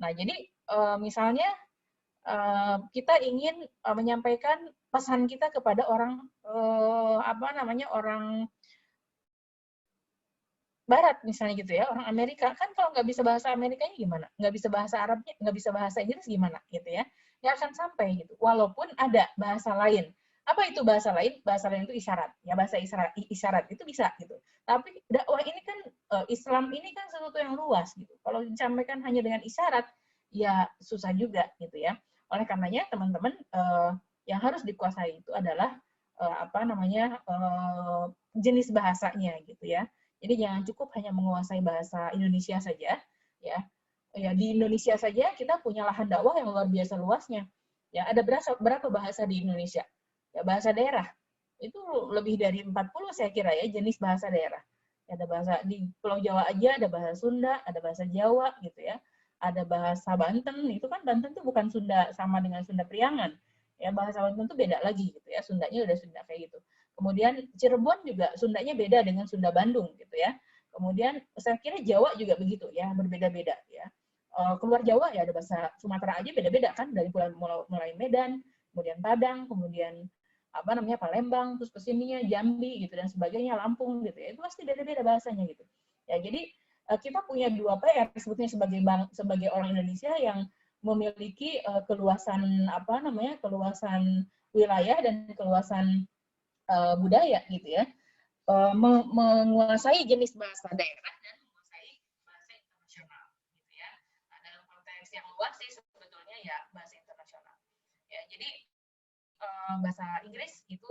Nah, jadi misalnya kita ingin menyampaikan pesan kita kepada orang orang Barat misalnya gitu ya, orang Amerika kan kalau nggak bisa bahasa Amerikanya gimana? Nggak bisa bahasa Arabnya, nggak bisa bahasa Inggris gimana gitu ya? Nggak akan sampai gitu. Walaupun ada bahasa lain. Apa itu bahasa lain? Bahasa lain itu isyarat. Ya bahasa isyarat itu bisa gitu. Tapi dakwah ini kan Islam ini kan sesuatu yang luas gitu. Kalau disampaikan hanya dengan isyarat, ya susah juga gitu ya. Oleh karenanya teman-teman yang harus dikuasai itu adalah jenis bahasanya gitu ya. Jadi jangan cukup hanya menguasai bahasa Indonesia saja, ya. Ya di Indonesia saja kita punya lahan dakwah yang luar biasa luasnya. Ya, ada berapa bahasa di Indonesia? Ya, bahasa daerah. Itu lebih dari 40 saya kira ya jenis bahasa daerah. Ya, ada bahasa di Pulau Jawa aja ada bahasa Sunda, ada bahasa Jawa gitu ya. Ada bahasa Banten, itu kan Banten tuh bukan Sunda sama dengan Sunda Priangan. Ya, bahasa Banten tuh beda lagi gitu ya. Sundanya udah Sunda kayak gitu. Kemudian Cirebon juga Sundanya beda dengan Sunda Bandung gitu ya. Kemudian saya kira Jawa juga begitu ya, berbeda-beda ya. Keluar Jawa ya ada bahasa Sumatera aja beda-beda kan dari mulai Medan, kemudian Padang, kemudian Palembang, terus kesininya Jambi gitu dan sebagainya, Lampung gitu ya. Itu pasti beda-beda bahasanya gitu. Ya, jadi kita punya dua PR sebetulnya sebagai orang Indonesia yang memiliki keluasan wilayah dan keluasan budaya gitu ya, menguasai jenis bahasa daerah dan menguasai bahasa internasional gitu ya. Nah, dalam konteks yang luas sih sebetulnya ya bahasa internasional ya. Jadi bahasa Inggris itu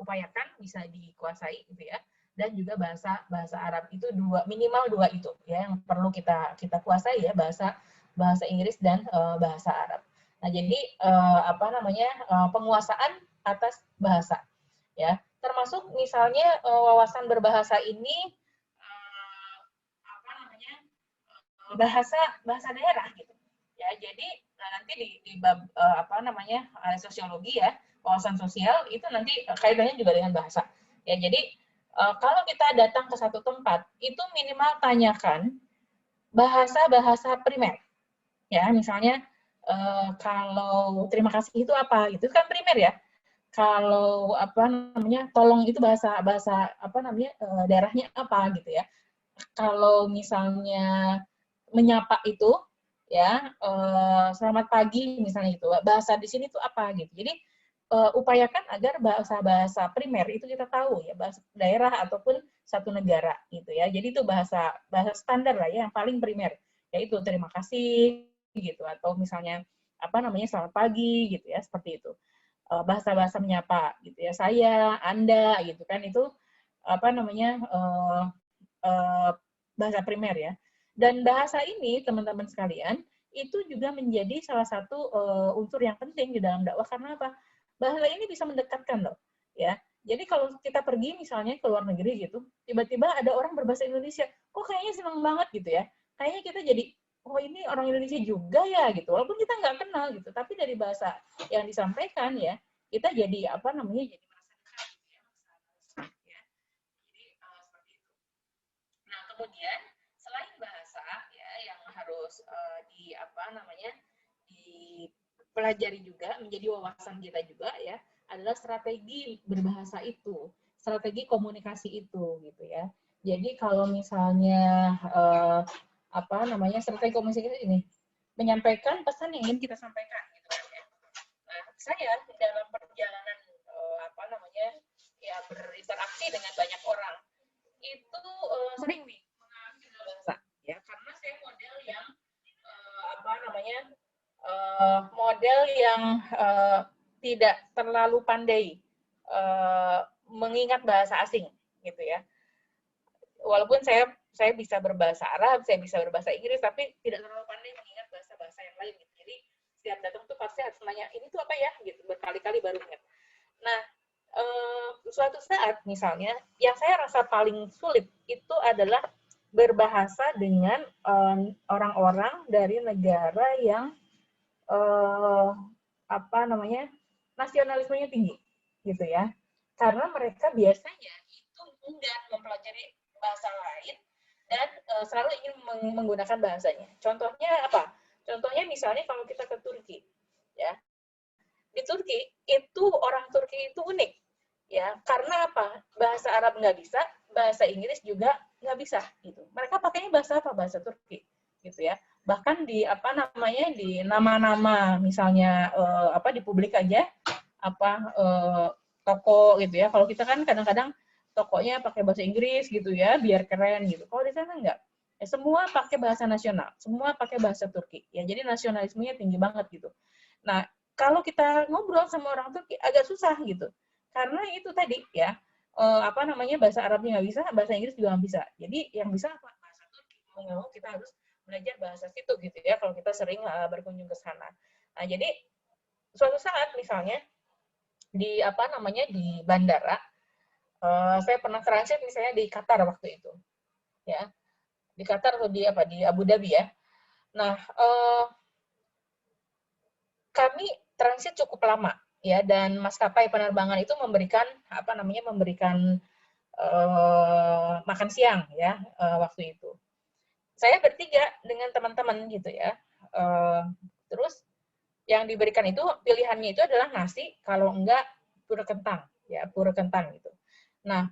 upayakan bisa dikuasai gitu ya, dan juga bahasa bahasa Arab itu minimal dua itu ya yang perlu kita kita kuasai ya, bahasa bahasa Inggris dan bahasa Arab. Nah, jadi penguasaan atas bahasa ya, termasuk misalnya wawasan berbahasa ini uh, bahasa bahasa daerah gitu ya. Jadi nanti di bab sosiologi ya, wawasan sosial itu nanti kaitannya juga dengan bahasa ya. Jadi kalau kita datang ke satu tempat itu minimal tanyakan bahasa-bahasa primer ya. Misalnya kalau terima kasih itu apa gitu kan primer ya. Kalau tolong itu bahasa bahasa daerahnya apa gitu ya. Kalau misalnya menyapa itu ya, selamat pagi misalnya gitu, bahasa di sini tuh apa gitu. Jadi upayakan agar bahasa-bahasa primer itu kita tahu ya, bahasa daerah ataupun satu negara gitu ya. Jadi itu bahasa bahasa standar lah ya, yang paling primer, yaitu terima kasih gitu, atau misalnya selamat pagi gitu ya, seperti itu. Bahasa-bahasa menyapa gitu ya, saya, Anda gitu kan, itu uh, bahasa primer ya. Dan bahasa ini teman-teman sekalian itu juga menjadi salah satu unsur yang penting di dalam dakwah. Karena apa? Bahasa ini bisa mendekatkan loh ya. Jadi kalau kita pergi misalnya ke luar negeri gitu, tiba-tiba ada orang berbahasa Indonesia, kok kayaknya seneng banget gitu ya. Kayaknya kita jadi, oh ini orang Indonesia juga ya gitu. Walaupun kita nggak kenal gitu, tapi dari bahasa yang disampaikan ya, kita jadi jadi merasa dekat gitu ya, ya. Jadi seperti itu. Nah, kemudian selain bahasa ya yang harus dipelajari juga menjadi wawasan kita juga ya, adalah strategi berbahasa itu, strategi komunikasi itu gitu ya. Jadi kalau misalnya strategi komunikasi ini menyampaikan pesan yang ingin kita sampaikan gitu kan ya. Nah, saya dalam perjalanan berinteraksi dengan banyak orang itu sering nih mengalami bahasa ya, karena saya model yang model yang tidak terlalu pandai mengingat bahasa asing gitu ya. Walaupun saya bisa berbahasa Arab, saya bisa berbahasa Inggris, tapi tidak terlalu pandai mengingat bahasa-bahasa yang lain gitu. Jadi setiap datang tuh pasti harus nanya ini tuh apa ya gitu, berkali-kali baru ingat. Nah, suatu saat misalnya yang saya rasa paling sulit itu adalah berbahasa dengan orang-orang dari negara yang nasionalismenya tinggi gitu ya, karena mereka biasanya itu enggan mempelajari bahasa lain dan selalu ingin menggunakan bahasanya. Contohnya apa? Contohnya misalnya kalau kita ke Turki, ya, di Turki itu orang Turki itu unik, ya, karena apa? Bahasa Arab nggak bisa, bahasa Inggris juga nggak bisa, gitu. Mereka pakainya bahasa apa? Bahasa Turki, gitu ya. Bahkan di apa namanya di nama-nama misalnya apa di publik aja apa toko gitu ya. Kalau kita kan kadang-kadang tokonya pakai bahasa Inggris gitu ya, biar keren gitu. Kalau di sana enggak. Ya, semua pakai bahasa nasional, semua pakai bahasa Turki. Ya, jadi nasionalismenya tinggi banget gitu. Nah, kalau kita ngobrol sama orang Turki agak susah gitu. Karena itu tadi ya, apa namanya bahasa Arabnya nggak bisa, bahasa Inggris juga nggak bisa. Jadi yang bisa apa? Bahasa Turki. Mau kita harus belajar bahasa situ gitu ya kalau kita sering berkunjung ke sana. Nah, jadi suatu saat misalnya di apa namanya di bandara, saya pernah transit misalnya di Qatar waktu itu, ya di Qatar atau di apa di Abu Dhabi ya. Nah, kami transit cukup lama ya dan maskapai penerbangan itu memberikan apa namanya memberikan makan siang ya waktu itu. Saya bertiga dengan teman-teman gitu ya. Terus yang diberikan itu pilihannya itu adalah nasi, kalau enggak pura kentang ya pura kentang gitu. Nah,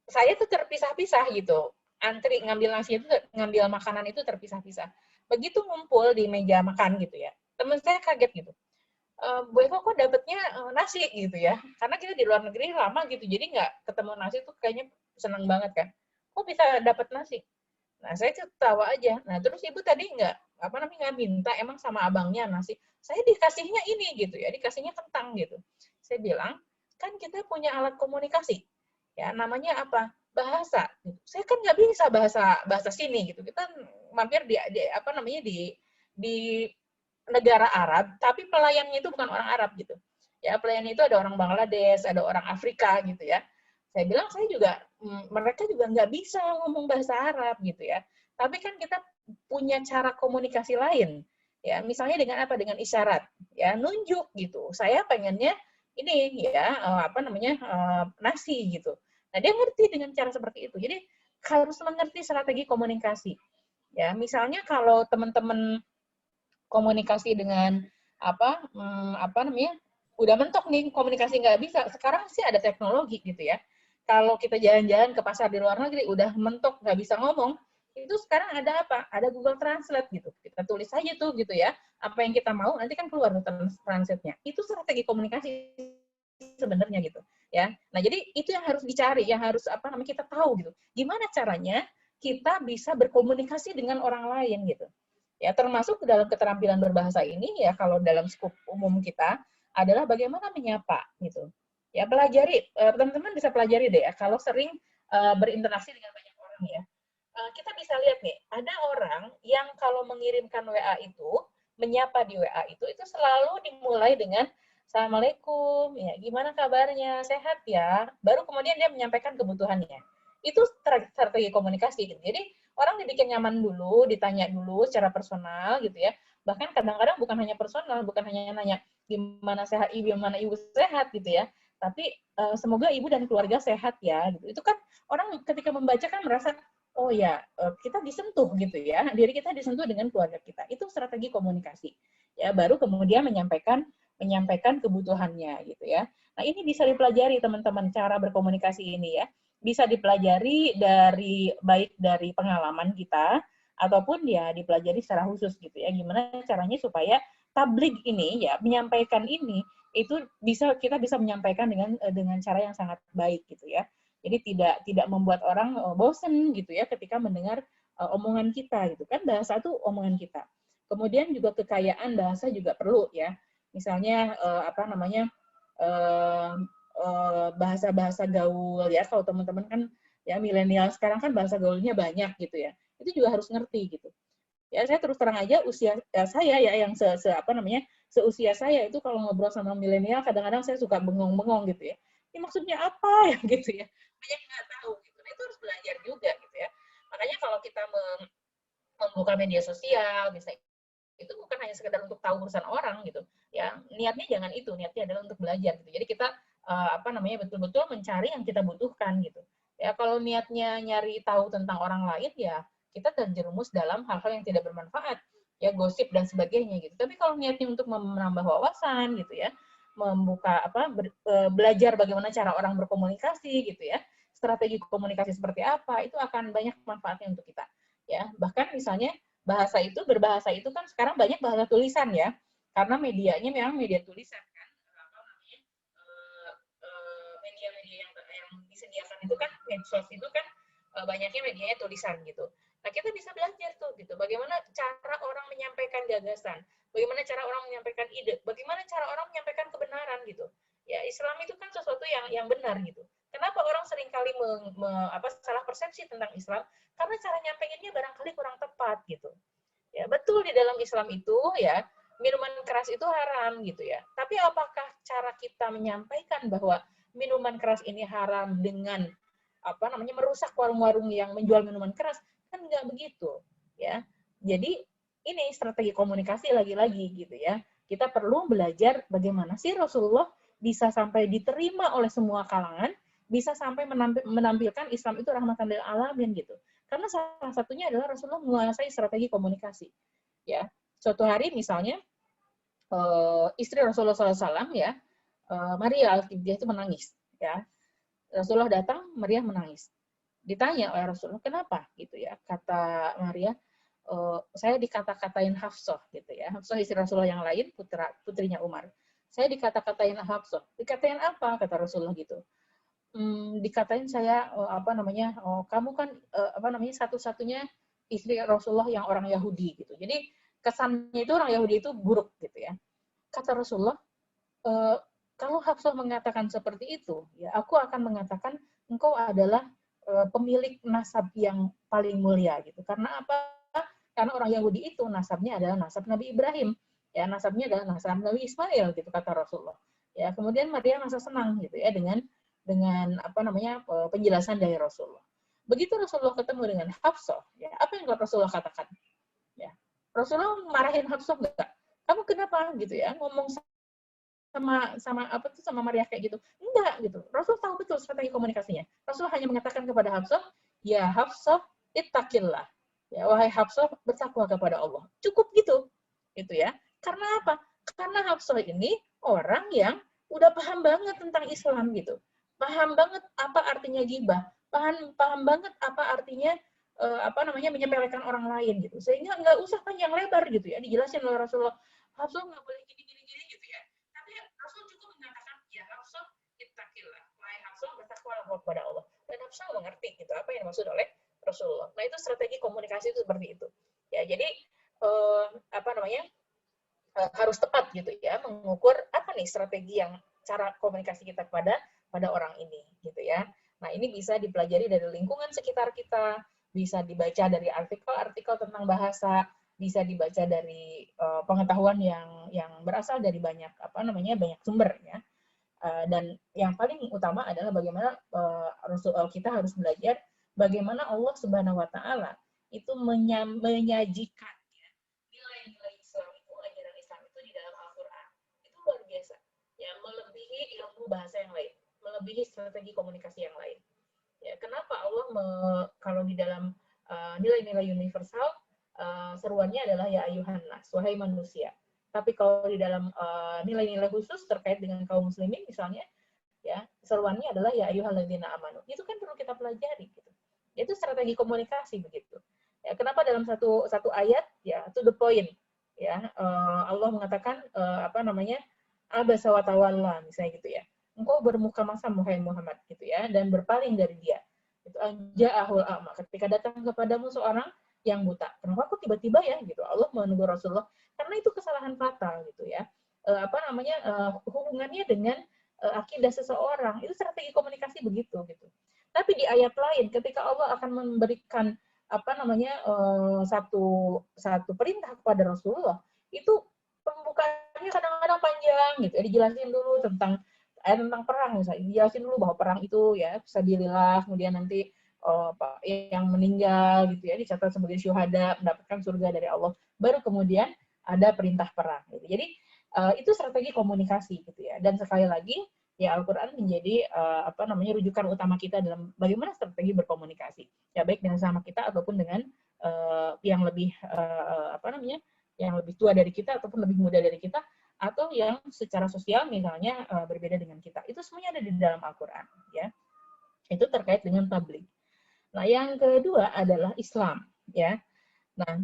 saya tuh terpisah-pisah gitu. Antri ngambil nasi itu, ngambil makanan itu terpisah-pisah. Begitu ngumpul di meja makan gitu ya, teman saya kaget gitu. Bu Eko kok dapetnya nasi gitu ya? Karena kita di luar negeri lama gitu, jadi nggak ketemu nasi tuh kayaknya seneng banget kan. Kok bisa dapet nasi? Nah, saya ketawa aja. Nah, terus ibu tadi nggak apa namanya nggak minta emang sama abangnya nasi. Saya dikasihnya ini gitu ya, dikasihnya kentang gitu. Saya bilang, kan kita punya alat komunikasi. Ya, namanya apa? Bahasa. Gitu. Saya kan nggak bisa bahasa bahasa sini gitu. Kita mampir di apa namanya di negara Arab, tapi pelayannya itu bukan orang Arab gitu. Ya, pelayannya itu ada orang Bangladesh, ada orang Afrika gitu ya. Saya bilang saya juga mereka juga nggak bisa ngomong bahasa Arab gitu ya. Tapi kan kita punya cara komunikasi lain. Ya, misalnya dengan apa? Dengan isyarat. Ya, nunjuk gitu. Saya pengennya ini ya apa namanya nasi gitu. Nah, dia ngerti dengan cara seperti itu. Jadi harus mengerti strategi komunikasi. Ya, misalnya kalau teman-teman komunikasi dengan apa namanya udah mentok nih komunikasi nggak bisa, sekarang sih ada teknologi gitu ya. Kalau kita jalan-jalan ke pasar di luar negeri udah mentok nggak bisa ngomong, itu sekarang ada apa? Ada Google Translate gitu. Kita tulis aja tuh gitu ya, apa yang kita mau nanti kan keluar translate-nya. Itu strategi komunikasi sebenarnya gitu ya. Nah, jadi itu yang harus dicari, yang harus apa namanya kita tahu gitu. Gimana caranya kita bisa berkomunikasi dengan orang lain gitu. Ya, termasuk dalam keterampilan berbahasa ini ya kalau dalam skup umum kita adalah bagaimana menyapa gitu. Ya, pelajari teman-teman bisa pelajari deh ya kalau sering berinteraksi dengan banyak orang ya. Kita bisa lihat nih, ada orang yang kalau mengirimkan WA itu, menyapa di WA itu selalu dimulai dengan Assalamualaikum, ya gimana kabarnya, sehat ya. Baru kemudian dia menyampaikan kebutuhannya. Itu strategi komunikasi gitu. Jadi orang dibikin nyaman dulu, ditanya dulu secara personal gitu ya. Bahkan kadang-kadang bukan hanya personal, bukan hanya nanya gimana sehat ibu, gimana ibu sehat gitu ya. Tapi semoga ibu dan keluarga sehat ya. Gitu. Itu kan orang ketika membaca kan merasa oh ya kita disentuh gitu ya, diri kita disentuh dengan keluarga kita. Itu strategi komunikasi. Ya baru kemudian menyampaikan kebutuhannya gitu ya. Nah, ini bisa dipelajari teman-teman cara berkomunikasi ini ya. Bisa dipelajari dari baik dari pengalaman kita ataupun ya dipelajari secara khusus gitu ya. Gimana caranya supaya tablik ini ya menyampaikan ini itu kita bisa menyampaikan dengan cara yang sangat baik gitu ya. Jadi tidak membuat orang bosen gitu ya ketika mendengar omongan kita gitu kan, bahasa itu omongan kita. Kemudian juga kekayaan bahasa juga perlu ya. Misalnya apa namanya bahasa-bahasa gaul ya, kalau teman-teman kan ya milenial sekarang kan bahasa gaulnya banyak gitu ya. Itu juga harus ngerti gitu. Ya saya terus terang aja usia saya ya yang apa namanya seusia saya itu kalau ngobrol sama milenial kadang-kadang saya suka bengong-bengong gitu ya. Ini maksudnya apa ya gitu ya. Banyak nggak tahu gitu. Nah, itu harus belajar juga gitu ya. Makanya kalau kita membuka media sosial, bisa itu bukan hanya sekedar untuk tahu urusan orang gitu ya, niatnya jangan itu, niatnya adalah untuk belajar gitu. Jadi kita apa namanya betul-betul mencari yang kita butuhkan gitu ya. Kalau niatnya nyari tahu tentang orang lain ya kita terjerumus dalam hal-hal yang tidak bermanfaat, ya gosip dan sebagainya gitu. Tapi kalau niatnya untuk menambah wawasan gitu ya, membuka belajar bagaimana cara orang berkomunikasi gitu ya, strategi komunikasi seperti apa, itu akan banyak manfaatnya untuk kita. Ya, bahkan misalnya berbahasa itu kan sekarang banyak bahasa tulisan ya, karena medianya memang media tulisan kan, media-media yang disediakan itu kan medsos itu kan banyaknya medianya tulisan gitu. Nah, kita bisa belajar tuh gitu, bagaimana cara orang menyampaikan gagasan, bagaimana cara orang menyampaikan ide, bagaimana cara orang menyampaikan kebenaran gitu. Ya, Islam itu kan sesuatu yang benar gitu. Kenapa orang seringkali salah persepsi tentang Islam? Karena cara nyampeinginnya barangkali kurang tepat gitu. Ya, betul di dalam Islam itu ya, minuman keras itu haram gitu ya. Tapi apakah cara kita menyampaikan bahwa minuman keras ini haram dengan merusak warung-warung yang menjual minuman keras? Kan nggak begitu ya. Jadi ini strategi komunikasi lagi-lagi gitu ya. Kita perlu belajar bagaimana sih Rasulullah bisa sampai diterima oleh semua kalangan, bisa sampai menampilkan Islam itu rahmatan lil alamin gitu. Karena salah satunya adalah Rasulullah menguasai strategi komunikasi. Ya, suatu hari misalnya istri Rasulullah SAW ya, Maria Al-Qibtiyah itu menangis. Ya, Rasulullah datang, Maria menangis. Ditanya oleh Rasulullah, kenapa? Gitu ya, kata Maria, saya dikata-katain Hafsah gitu ya. Hafsah istri Rasulullah yang lain, putrinya Umar. Saya dikata-katain Hafsah. Dikatain apa? Kata Rasulullah gitu. Dikatain saya kamu kan satu-satunya istri Rasulullah yang orang Yahudi gitu. Jadi kesannya itu orang Yahudi itu buruk gitu ya. Kata Rasulullah, kalau Hafsah mengatakan seperti itu, ya aku akan mengatakan engkau adalah pemilik nasab yang paling mulia gitu. Karena apa? Karena orang Yahudi itu nasabnya adalah nasab Nabi Ibrahim, ya nasabnya adalah nasab Nabi Ismail gitu kata Rasulullah. Ya kemudian Maria merasa senang gitu ya dengan penjelasan dari Rasulullah. Begitu Rasulullah ketemu dengan Hafsah, ya apa yang Rasulullah katakan? Ya, Rasulullah marahin Hafsah enggak? Kamu kenapa gitu ya ngomong sama Maria kayak gitu? Enggak gitu. Rasul tahu betul strategi komunikasinya. Rasul hanya mengatakan kepada Hafsah, ya Hafsah, ittaqillah. Ya wahai Hafsah, bertakwa kepada Allah. Cukup gitu. Gitu ya. Karena apa? Karena Hafsah ini orang yang udah paham banget tentang Islam gitu. Paham banget apa artinya ghibah. Paham banget apa artinya menyepelekan orang lain gitu. Sehingga nggak usah panjang lebar gitu ya dijelasin oleh Rasulullah. Hafsah nggak boleh gini-gini gitu ya. Tapi Rasul cukup mengatakan, ya Hafsah, ittaqillah. Wahai Hafsah, bertakwalah kepada Allah. Dan Hafsah mengerti gitu apa yang dimaksud oleh Rasulullah. Nah, itu strategi komunikasi itu seperti itu. Ya, jadi harus tepat gitu ya mengukur apa nih strategi yang cara komunikasi kita pada orang ini gitu ya. Nah, ini bisa dipelajari dari lingkungan sekitar kita, bisa dibaca dari artikel-artikel tentang bahasa, bisa dibaca dari pengetahuan yang berasal dari banyak banyak sumber ya. Dan yang paling utama adalah bagaimana kita harus belajar bagaimana Allah Subhanahu wa taala itu menyajikan nilai-nilai Islam itu, ajaran Islam itu di dalam Al-Qur'an. Itu luar biasa. Ya, melebihi ilmu bahasa yang lain, melebihi strategi komunikasi yang lain. Ya, kenapa Allah kalau di dalam nilai-nilai universal seruannya adalah ya ayuhan nas, wahai manusia. Tapi kalau di dalam nilai-nilai khusus terkait dengan kaum muslimin misalnya, ya seruannya adalah ya ayyuhalladzina amanu. Itu kan perlu kita pelajari gitu. Itu strategi komunikasi begitu. Ya, kenapa dalam satu ayat ya to the point ya Allah mengatakan abasa wa tawalla misalnya gitu ya. Engkau bermuka masam wahai Muhammad gitu ya dan berpaling dari dia. Itu ja'ahul a'ma, ketika datang kepadamu seorang yang buta. Kenapa kok tiba-tiba ya gitu Allah menegur Rasulullah? Karena itu kesalahan fatal gitu ya. Hubungannya dengan akidah seseorang. Itu strategi komunikasi begitu gitu. Tapi di ayat lain ketika Allah akan memberikan satu perintah kepada Rasulullah, itu pembukaannya kadang-kadang panjang gitu. Dijelasin dulu tentang perang misalnya. Dijelasin dulu bahwa perang itu ya fisabilillah, kemudian nanti yang meninggal gitu ya dicatat sebagai syuhada mendapatkan surga dari Allah. Baru kemudian ada perintah perang gitu. Jadi itu strategi komunikasi gitu ya. Dan sekali lagi ya Al-Qur'an menjadi rujukan utama kita dalam bagaimana strategi berkomunikasi. Ya baik dengan sama kita ataupun dengan yang lebih apa namanya, yang lebih tua dari kita ataupun lebih muda dari kita, atau yang secara sosial misalnya berbeda dengan kita. Itu semuanya ada di dalam Al-Quran, ya. Itu terkait dengan tabligh. Nah, yang kedua adalah Islam, ya. Nah,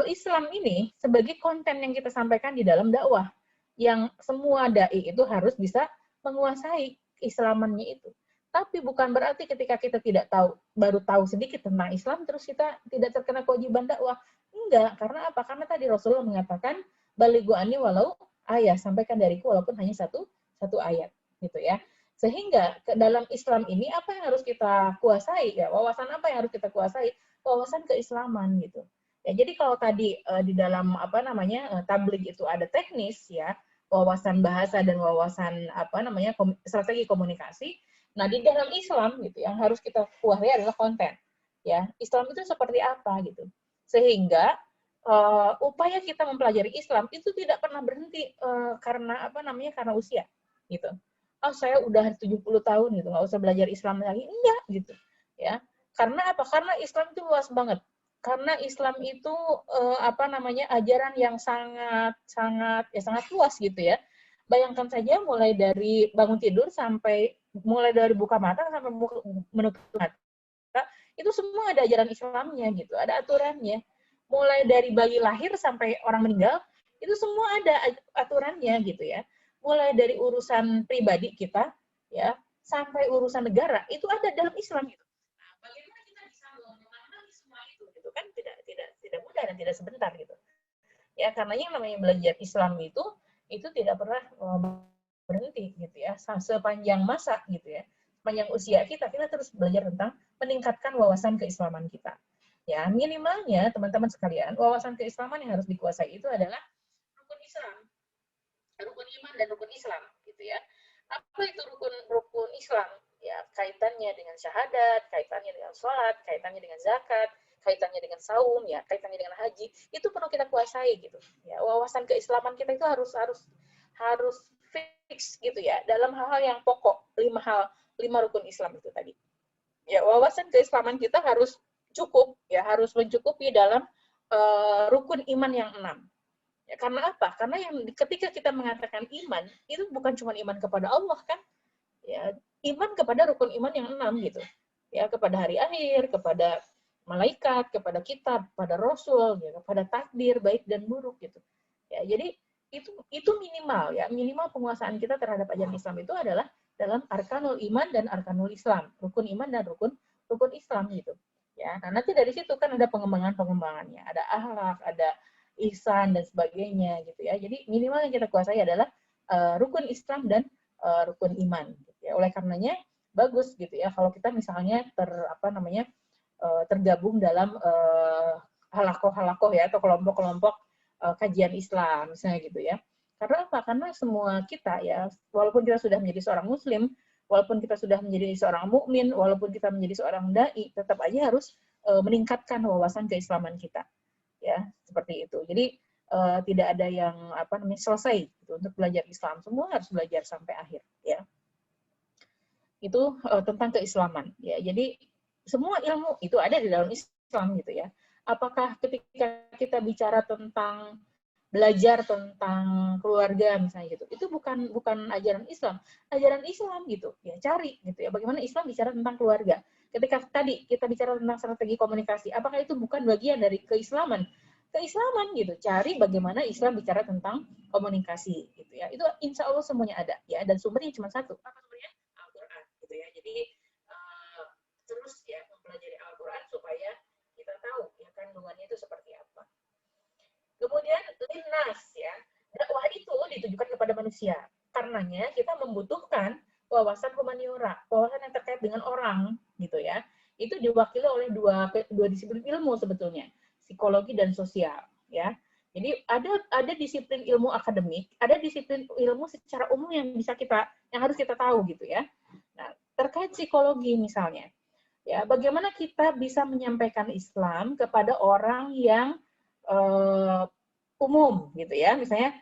Islam ini sebagai konten yang kita sampaikan di dalam dakwah, yang semua dai itu harus bisa menguasai keislamannya itu. Tapi bukan berarti ketika kita tidak tahu, baru tahu sedikit tentang Islam, terus kita tidak terkena kewajiban dakwah. Enggak, karena apa? Karena tadi Rasulullah mengatakan, balighu anni walau ayat, sampaikan dariku walaupun hanya satu ayat, gitu ya. Sehingga ke dalam Islam ini apa yang harus kita kuasai? Ya, wawasan apa yang harus kita kuasai? Wawasan keislaman gitu. Ya, jadi kalau tadi di dalam apa namanya tabligh itu ada teknis ya, wawasan bahasa dan wawasan apa namanya strategi komunikasi. Nah, di dalam Islam gitu yang harus kita kuasai adalah konten. Ya, Islam itu seperti apa gitu. Sehingga upaya kita mempelajari Islam itu tidak pernah berhenti karena apa namanya karena usia gitu. Oh, saya udah 70 tahun gitu, nggak usah belajar Islam lagi. Enggak gitu. Ya. Karena apa? Karena Islam itu luas banget. Karena Islam itu apa namanya ajaran yang sangat luas gitu ya. Bayangkan saja mulai dari bangun tidur sampai mulai dari buka mata sampai menutup mata, itu semua ada ajaran Islamnya gitu, ada aturannya. Mulai dari bayi lahir sampai orang meninggal, itu semua ada aturannya gitu ya. Mulai dari urusan pribadi kita ya sampai urusan negara itu ada dalam Islam gitu. Nah, bagaimana kita bisa memahami semua itu gitu kan tidak mudah dan tidak sebentar gitu. Ya, karena yang namanya belajar Islam itu tidak pernah berhenti gitu ya, sepanjang masa gitu ya. Sepanjang usia kita terus belajar tentang meningkatkan wawasan keislaman kita. Ya, minimalnya teman-teman sekalian, wawasan keislaman yang harus dikuasai itu adalah rukun Islam, rukun iman dan rukun Islam gitu ya. Apa itu rukun Islam? Ya, kaitannya dengan syahadat, kaitannya dengan sholat, kaitannya dengan zakat, kaitannya dengan saum, ya, kaitannya dengan haji, itu perlu kita kuasai gitu. Ya, wawasan keislaman kita itu harus fix gitu ya dalam hal-hal yang pokok, 5 rukun Islam itu tadi. Ya, wawasan keislaman kita harus cukup ya, harus mencukupi dalam rukun iman yang 6. Ya, karena apa? Karena yang ketika kita mengatakan iman, itu bukan cuma iman kepada Allah kan? Ya, iman kepada rukun iman yang 6 gitu. Ya, kepada hari akhir, kepada malaikat, kepada kitab, kepada rasul, ya, kepada takdir baik dan buruk gitu. Ya, jadi itu minimal ya, minimal penguasaan kita terhadap ajaran Islam itu adalah dalam arkanul iman dan arkanul Islam, rukun iman dan rukun Islam gitu. Ya, nah nanti dari situ kan ada pengembangannya, ada akhlak, ada ihsan dan sebagainya gitu ya. Jadi minimal yang kita kuasai adalah rukun Islam dan rukun iman. Gitu ya. Oleh karenanya bagus gitu ya kalau kita misalnya tergabung dalam halakoh ya atau kelompok-kelompok kajian Islam misalnya gitu ya. Karena apa? Karena semua kita ya, walaupun kita sudah menjadi seorang Muslim, walaupun kita sudah menjadi seorang mukmin, walaupun kita menjadi seorang dai, tetap aja harus meningkatkan wawasan keislaman kita. Ya, seperti itu. Jadi tidak ada yang selesai gitu, untuk belajar Islam. Semua harus belajar sampai akhir ya. Itu tentang keislaman ya. Jadi semua ilmu itu ada di dalam Islam gitu ya. Apakah ketika kita bicara tentang belajar tentang keluarga misalnya gitu, itu bukan ajaran Islam gitu ya, cari gitu ya bagaimana Islam bicara tentang keluarga. Ketika tadi kita bicara tentang strategi komunikasi, apakah itu bukan bagian dari keislaman gitu, cari bagaimana Islam bicara tentang komunikasi gitu ya. Itu insya Allah semuanya ada ya, dan sumbernya cuma satu, apa sumbernya? Al-Quran gitu ya. Jadi terus ya mempelajari Al-Quran supaya kita tahu ya kandungannya itu seperti apa. Kemudian linnas ya, dakwah itu ditujukan kepada manusia. Karenanya kita membutuhkan wawasan humaniora, wawasan yang terkait dengan orang gitu ya. Itu diwakili oleh dua disiplin ilmu sebetulnya, psikologi dan sosial ya. Jadi ada disiplin ilmu akademik, ada disiplin ilmu secara umum yang harus kita tahu gitu ya. Nah, terkait psikologi misalnya, ya bagaimana kita bisa menyampaikan Islam kepada orang yang umum gitu ya, misalnya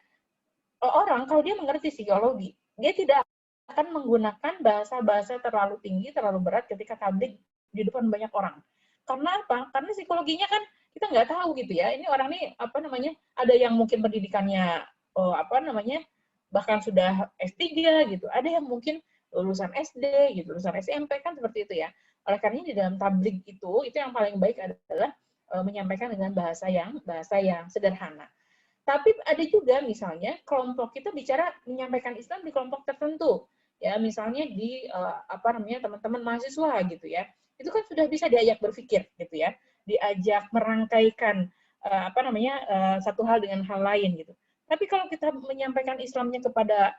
orang kalau dia mengerti psikologi, dia tidak akan menggunakan bahasa-bahasa terlalu tinggi, terlalu berat ketika tabligh di depan banyak orang. Karena apa? Karena psikologinya kan kita nggak tahu gitu ya. Ini orang nih apa namanya, ada yang mungkin pendidikannya apa namanya bahkan sudah S3 gitu, ada yang mungkin lulusan SD gitu, lulusan SMP kan seperti itu ya. Oleh karena di dalam tabligh itu yang paling baik adalah menyampaikan dengan bahasa yang sederhana. Tapi ada juga misalnya kelompok kita bicara menyampaikan Islam di kelompok tertentu, ya misalnya di apa namanya teman-teman mahasiswa gitu ya, itu kan sudah bisa diajak berpikir gitu ya, diajak merangkaikan apa namanya satu hal dengan hal lain gitu. Tapi kalau kita menyampaikan Islamnya kepada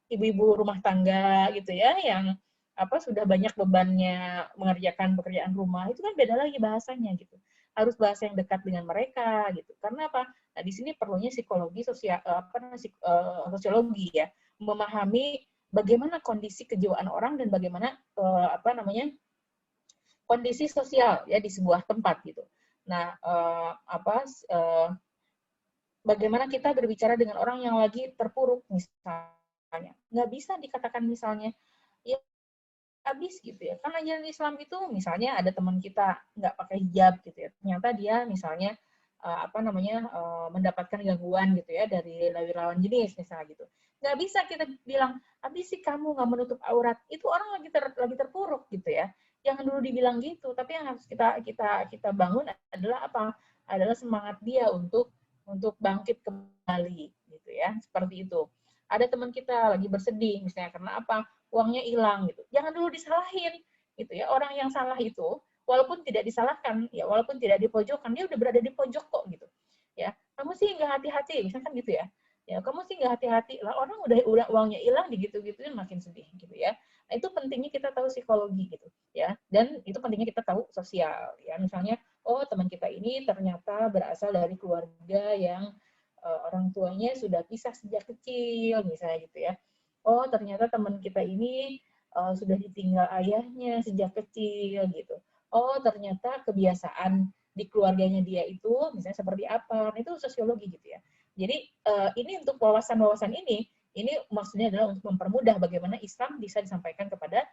ibu-ibu rumah tangga gitu ya, yang apa sudah banyak bebannya mengerjakan pekerjaan rumah, itu kan beda lagi bahasanya gitu. Harus bahasa yang dekat dengan mereka gitu. Karena apa? Nah, di sini perlunya psikologi sosial sosiologi ya, memahami bagaimana kondisi kejiwaan orang dan bagaimana apa namanya kondisi sosial ya di sebuah tempat gitu. Nah, bagaimana kita berbicara dengan orang yang lagi terpuruk misalnya. Nggak bisa dikatakan misalnya, ya habis gitu ya. Kan ajaran Islam itu misalnya ada teman kita nggak pakai hijab gitu ya. Ternyata dia misalnya apa namanya mendapatkan gangguan gitu ya dari lawan jenis misalnya gitu. Nggak bisa kita bilang habis sih kamu nggak menutup aurat. Itu orang lagi terpuruk gitu ya. Jangan dulu dibilang gitu. Tapi yang harus kita bangun adalah apa? Adalah semangat dia untuk bangkit kembali gitu ya. Seperti itu. Ada teman kita lagi bersedih misalnya karena apa? Uangnya hilang gitu. Jangan dulu disalahin gitu ya. Orang yang salah itu walaupun tidak disalahkan ya, walaupun tidak dipojokkan, dia udah berada di pojok kok gitu. Ya, kamu sih nggak hati-hati, misalkan gitu ya. Ya, kamu sih nggak hati-hati lah, orang udah uangnya hilang digitu-gituin makin sedih gitu ya. Nah, itu pentingnya kita tahu psikologi gitu ya. Dan itu pentingnya kita tahu sosial ya. Misalnya, oh teman kita ini ternyata berasal dari keluarga yang orang tuanya sudah pisah sejak kecil misalnya gitu ya. Oh, ternyata teman kita ini sudah ditinggal ayahnya sejak kecil gitu. Oh, ternyata kebiasaan di keluarganya dia itu misalnya seperti apa. Nah, itu sosiologi gitu ya. Jadi ini untuk wawasan-wawasan ini maksudnya adalah untuk mempermudah bagaimana Islam bisa disampaikan kepada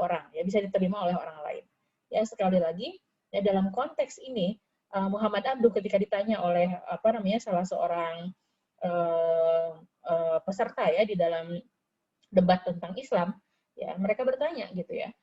orang, ya bisa diterima oleh orang lain. Ya sekali lagi, ya dalam konteks ini Muhammad Abduh ketika ditanya oleh apa namanya salah seorang peserta ya di dalam debat tentang Islam, ya mereka bertanya gitu ya,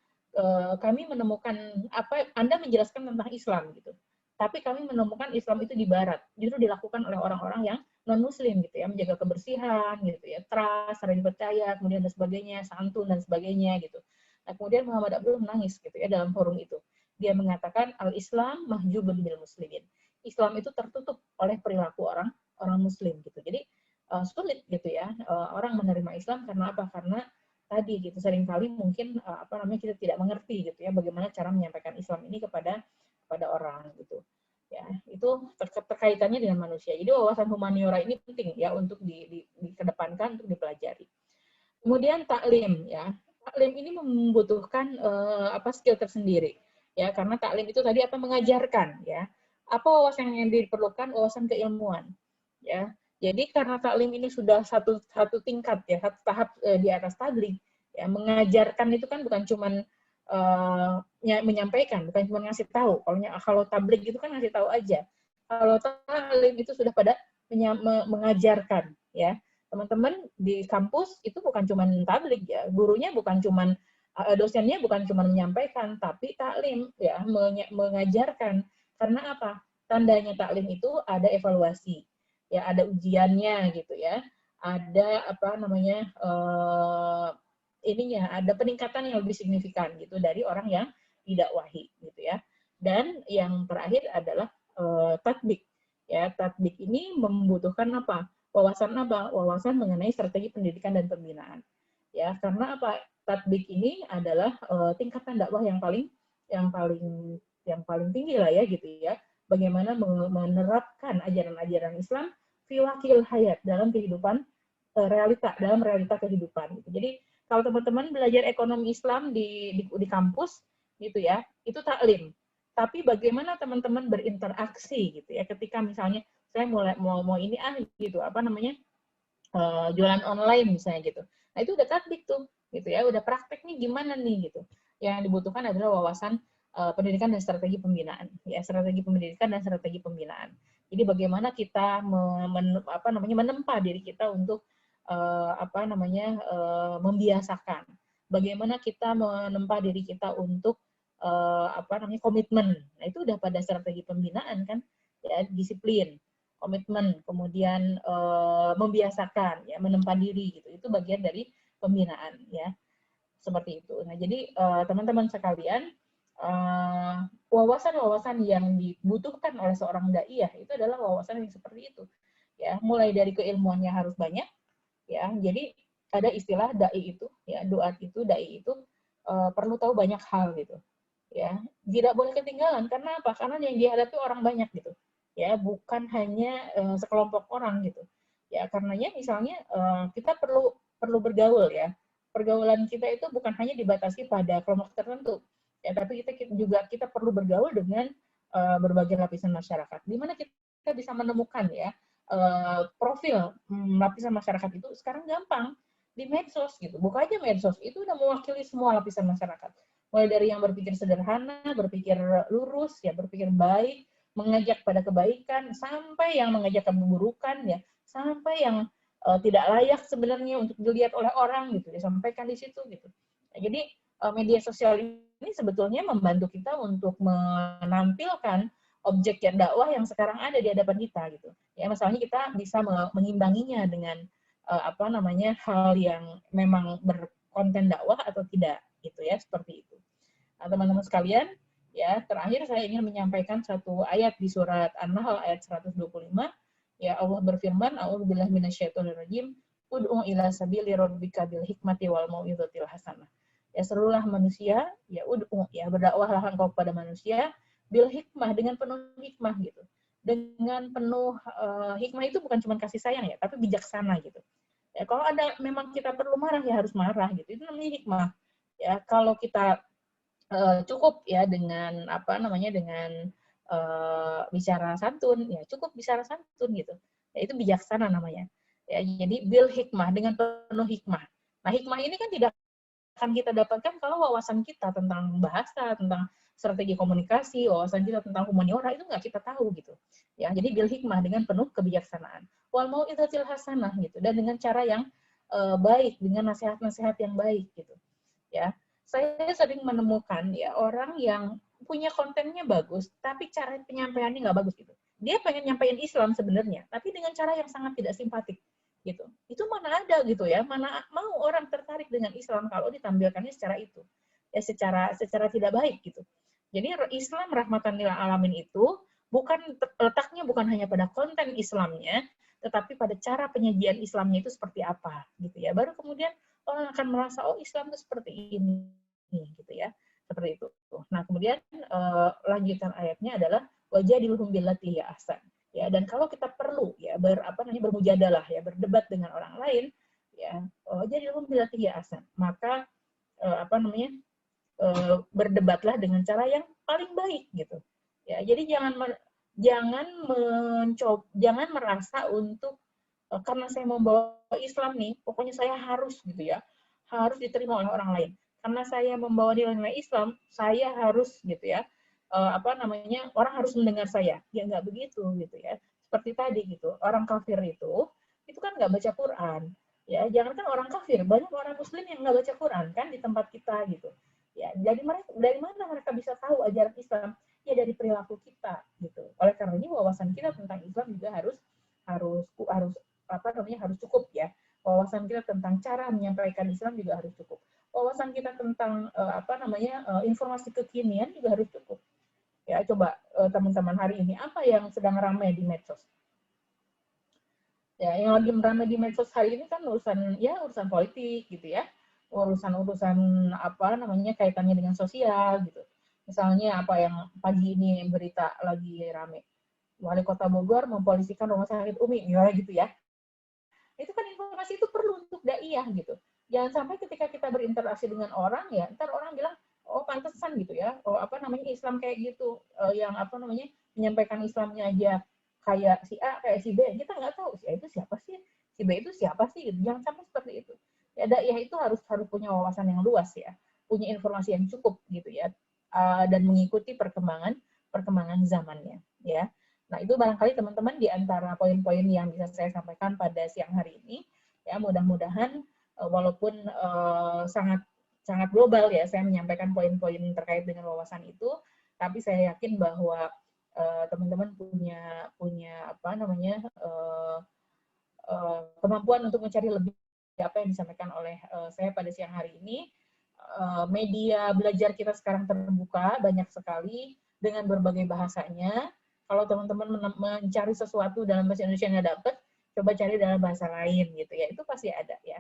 kami menemukan apa Anda menjelaskan tentang Islam gitu, tapi kami menemukan Islam itu di Barat justru dilakukan oleh orang-orang yang non Muslim gitu ya, menjaga kebersihan gitu ya, trust, saling percaya, kemudian dan sebagainya, santun dan sebagainya gitu. Nah kemudian Muhammad Abdul menangis gitu ya dalam forum itu. Dia mengatakan al Islam mahjubun bil muslimin. Islam itu tertutup oleh perilaku orang Muslim gitu. Jadi sulit gitu ya orang menerima Islam karena apa? Karena tadi gitu seringkali mungkin apa namanya kita tidak mengerti gitu ya bagaimana cara menyampaikan Islam ini kepada orang gitu ya. Itu terkaitannya dengan manusia. Jadi wawasan humaniora ini penting ya untuk dikedepankan untuk dipelajari. Kemudian taklim ya. Taklim ini membutuhkan apa skill tersendiri ya karena taklim itu tadi apa mengajarkan ya. Apa wawasan yang diperlukan? Wawasan keilmuan ya. Jadi karena taklim ini sudah satu tingkat ya, satu tahap di atas tabligh, ya mengajarkan itu kan bukan cuman menyampaikan, bukan cuma ngasih tahu. Kalau tabligh itu kan ngasih tahu aja. Kalau taklim itu sudah pada mengajarkan ya. Teman-teman di kampus itu bukan cuma tabligh ya, gurunya bukan cuma dosennya bukan cuma menyampaikan, tapi taklim ya mengajarkan. Karena apa? Tandanya taklim itu ada evaluasi ya ada ujiannya gitu ya ada apa namanya ininya ada peningkatan yang lebih signifikan gitu dari orang yang didakwahi gitu ya dan yang terakhir adalah tatbik ya tatbik ini membutuhkan wawasan mengenai strategi pendidikan dan pembinaan ya karena apa tatbik ini adalah tingkatan dakwah yang paling tinggi lah ya gitu ya bagaimana menerapkan ajaran-ajaran Islam fi wakil hayat dalam kehidupan dalam realita kehidupan. Gitu. Jadi kalau teman-teman belajar ekonomi Islam di kampus gitu ya, itu taklim. Tapi bagaimana teman-teman berinteraksi gitu ya ketika misalnya saya mau ini gitu apa namanya jualan online misalnya gitu. Nah itu udah tatbik tuh gitu ya, udah praktek nih gimana nih gitu. Yang dibutuhkan adalah wawasan pendidikan dan strategi pembinaan, ya strategi pendidikan dan strategi pembinaan. Jadi bagaimana kita menempa diri kita untuk membiasakan. Bagaimana kita menempa diri kita untuk komitmen. Nah itu udah pada strategi pembinaan kan, ya disiplin, komitmen, kemudian membiasakan, ya menempa diri gitu. Itu bagian dari pembinaan, ya seperti itu. Nah jadi teman-teman sekalian, wawasan-wawasan yang dibutuhkan oleh seorang daiyah itu adalah wawasan yang seperti itu, ya mulai dari keilmuannya harus banyak, ya jadi ada istilah dai itu, ya dai itu perlu tahu banyak hal gitu, ya tidak boleh ketinggalan. Karena apa? Karena yang dihadapi orang banyak gitu, ya bukan hanya sekelompok orang gitu, ya karenanya misalnya kita perlu bergaul, ya pergaulan kita itu bukan hanya dibatasi pada kelompok tertentu, ya tapi kita perlu bergaul dengan berbagai lapisan masyarakat, di mana kita bisa menemukan ya profil lapisan masyarakat itu sekarang gampang di medsos gitu. Buka aja medsos, itu udah mewakili semua lapisan masyarakat. Mulai dari yang berpikir sederhana, berpikir lurus, ya berpikir baik, mengajak pada kebaikan, sampai yang mengajak keburukan, ya sampai yang tidak layak sebenarnya untuk dilihat oleh orang gitu, disampaikan di situ gitu. Nah, jadi media sosial ini sebetulnya membantu kita untuk menampilkan objek dakwah yang sekarang ada di hadapan kita gitu. Ya, misalnya kita bisa mengimbanginya dengan hal yang memang berkonten dakwah atau tidak gitu ya, seperti itu. Nah, teman-teman sekalian, ya terakhir saya ingin menyampaikan satu ayat di surat An-Nahl ayat 125. Ya Allah berfirman, a'udzubillahi minasyaitonirrajim, ud'u ila sabili rabbika bil hikmati wal mau'izatil hasanah. Ya seluruhlah manusia, ya ud'u, ya berdakwahlah engkau kepada manusia bil hikmah, dengan penuh hikmah gitu. Dengan penuh hikmah itu bukan cuma kasih sayang ya, tapi bijaksana gitu. Ya, kalau ada memang kita perlu marah ya harus marah gitu. Itu namanya hikmah. Ya, kalau kita cukup ya dengan dengan bicara santun, ya cukup bicara santun gitu. Ya itu bijaksana namanya. Ya, jadi bil hikmah, dengan penuh hikmah. Nah, hikmah ini kan tidak akan kita dapatkan kalau wawasan kita tentang bahasa, tentang strategi komunikasi, wawasan kita tentang humaniora itu nggak kita tahu gitu. Ya, jadi bil hikmah, dengan penuh kebijaksanaan. Wal mau'izatil hasanah gitu, dan dengan cara yang baik, dengan nasihat-nasihat yang baik gitu. Ya, saya sering menemukan ya orang yang punya kontennya bagus, tapi cara penyampaiannya nggak bagus gitu. Dia pengen nyampein Islam sebenarnya, tapi dengan cara yang sangat tidak simpatik gitu. Itu mana ada gitu ya, mana mau orang tertarik dengan Islam kalau ditampilkannya secara itu, ya secara tidak baik gitu. Jadi Islam rahmatan lil alamin itu letaknya bukan hanya pada konten Islamnya, tetapi pada cara penyajian Islamnya itu seperti apa gitu ya. Baru kemudian orang akan merasa oh Islam itu seperti ini gitu ya, seperti itu. Nah kemudian lanjutan ayatnya adalah wajadilhum billati hiya ahsan. Ya, dan kalau kita perlu ya bermujadalah ya, berdebat dengan orang lain ya, wajadilhum billati hiya ahsan, maka berdebatlah dengan cara yang paling baik gitu. Ya, jadi jangan merasa untuk karena saya membawa Islam nih, pokoknya saya harus gitu ya, harus diterima oleh orang lain. Karena saya membawa nilai-nilai Islam, saya harus gitu ya, orang harus mendengar saya. Ya nggak begitu gitu ya. Seperti tadi gitu, orang kafir itu kan nggak baca Quran. Ya, jangankan orang kafir, banyak orang Muslim yang nggak baca Quran kan di tempat kita gitu. Ya, dari mana mereka bisa tahu ajaran Islam? Ya dari perilaku kita gitu. Oleh karena ini wawasan kita tentang Islam juga harus cukup ya. Wawasan kita tentang cara menyampaikan Islam juga harus cukup. Wawasan kita tentang informasi kekinian juga harus cukup. Ya, coba teman-teman hari ini apa yang sedang ramai di medsos? Ya, yang lagi ramai di medsos hari ini kan urusan politik gitu ya. Urusan kaitannya dengan sosial gitu. Misalnya apa yang pagi ini berita lagi ramai. Wali Kota Bogor mempolisikan rumah sakit Umi, misalnya gitu ya. Itu kan informasi itu perlu untuk daiyah gitu. Jangan sampai ketika kita berinteraksi dengan orang ya, ntar orang bilang, oh pantesan gitu ya, oh Islam kayak gitu, yang menyampaikan Islamnya aja kayak si A, kayak si B, kita nggak tahu si A itu siapa sih, si B itu siapa sih, gitu. Jangan sampai seperti itu. Ya daiyah itu harus punya wawasan yang luas ya, punya informasi yang cukup gitu ya, dan mengikuti perkembangan zamannya, ya. Nah, itu barangkali teman-teman di antara poin-poin yang bisa saya sampaikan pada siang hari ini, ya. Mudah-mudahan walaupun sangat sangat global ya, saya menyampaikan poin-poin terkait dengan wawasan itu, tapi saya yakin bahwa teman-teman punya apa namanya kemampuan untuk mencari lebih apa yang disampaikan oleh saya pada siang hari ini. Media belajar kita sekarang terbuka banyak sekali dengan berbagai bahasanya. Kalau teman-teman mencari sesuatu dalam bahasa Indonesia nggak dapet, coba cari dalam bahasa lain gitu ya, itu pasti ada ya.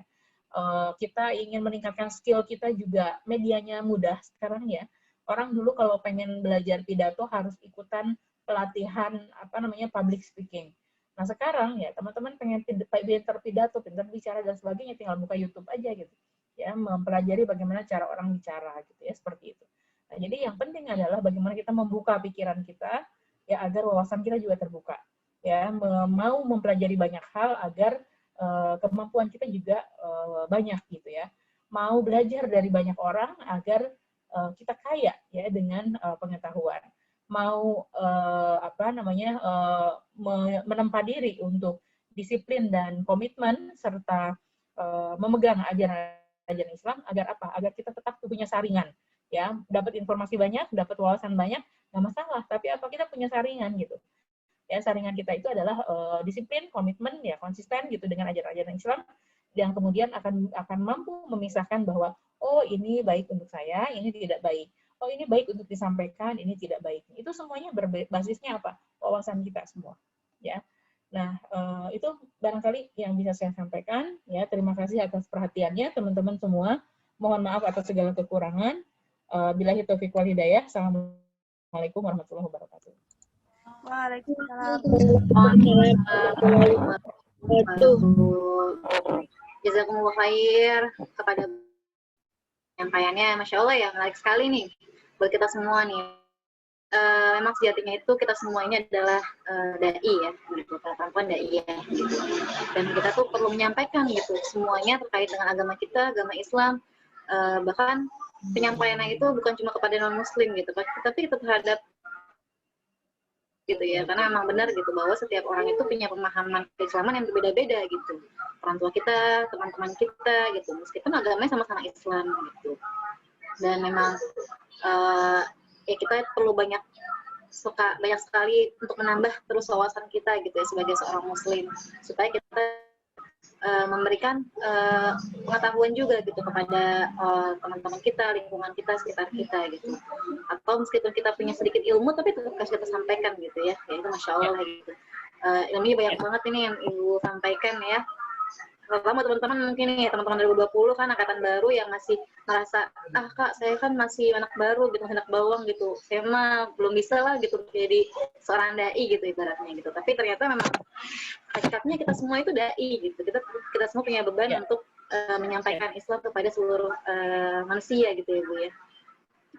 Kita ingin meningkatkan skill kita juga, medianya mudah sekarang ya. Orang dulu kalau pengen belajar pidato harus ikutan pelatihan apa namanya public speaking. Nah sekarang ya teman-teman pengen pintar pidato, pintar bicara dan sebagainya, tinggal buka YouTube aja gitu ya, mempelajari bagaimana cara orang bicara gitu ya, seperti itu. Nah, jadi yang penting adalah bagaimana kita membuka pikiran kita ya agar wawasan kita juga terbuka ya, mau mempelajari banyak hal agar kemampuan kita juga banyak gitu ya, mau belajar dari banyak orang agar kita kaya ya dengan pengetahuan, mau apa namanya menempa diri untuk disiplin dan komitmen serta memegang ajaran Islam agar apa? Agar kita tetap punya saringan, ya, dapat informasi banyak, dapat wawasan banyak, nggak masalah. Tapi apa kita punya saringan gitu? Ya, saringan kita itu adalah disiplin, komitmen, ya, konsisten gitu dengan ajaran-ajaran Islam, yang kemudian akan mampu memisahkan bahwa oh ini baik untuk saya, ini tidak baik. Oh ini baik untuk disampaikan, ini tidak baik. Itu semuanya berbasisnya apa? Wawasan kita semua, ya. Nah, itu barangkali yang bisa saya sampaikan. Ya, terima kasih atas perhatiannya teman-teman semua. Mohon maaf atas segala kekurangan. Billahi taufiq wal hidayah. Assalamualaikum warahmatullahi wabarakatuh. Waalaikumsalam. Jazakumullah khair kepada penyampaiannya, Masya Allah ya, menarik sekali nih buat kita semua nih. Memang sejatinya itu kita semua ini adalah dai ya, para perempuan dai ya, gitu. Dan kita tuh perlu menyampaikan gitu semuanya terkait dengan agama kita, agama Islam, bahkan penyampaiannya itu bukan cuma kepada non Muslim gitu, tapi kita terhadap gitu ya, karena memang benar gitu bahwa setiap orang itu punya pemahaman keislaman yang berbeda-beda gitu, orang tua kita, teman-teman kita gitu, meskipun agamanya sama-sama Islam gitu. Dan memang ya kita perlu banyak sekali untuk menambah terus wawasan kita gitu ya sebagai seorang Muslim, supaya kita memberikan pengetahuan juga gitu kepada teman-teman kita, lingkungan kita, sekitar kita gitu. Atau meskipun kita punya sedikit ilmu tapi tetap kasih kita sampaikan gitu ya. Ya itu Masya Allah gitu. Ilmunya banyak banget ini yang Ibu sampaikan ya. Pertama teman-teman mungkin nih, teman-teman 2020 kan angkatan baru yang masih merasa, Kak saya kan masih anak baru gitu, anak bawang gitu, saya mah belum bisa lah gitu jadi seorang dai gitu ibaratnya gitu. Tapi ternyata memang hakikatnya kita semua itu dai gitu, kita semua punya beban untuk menyampaikan Islam kepada seluruh manusia gitu ya Bu ya.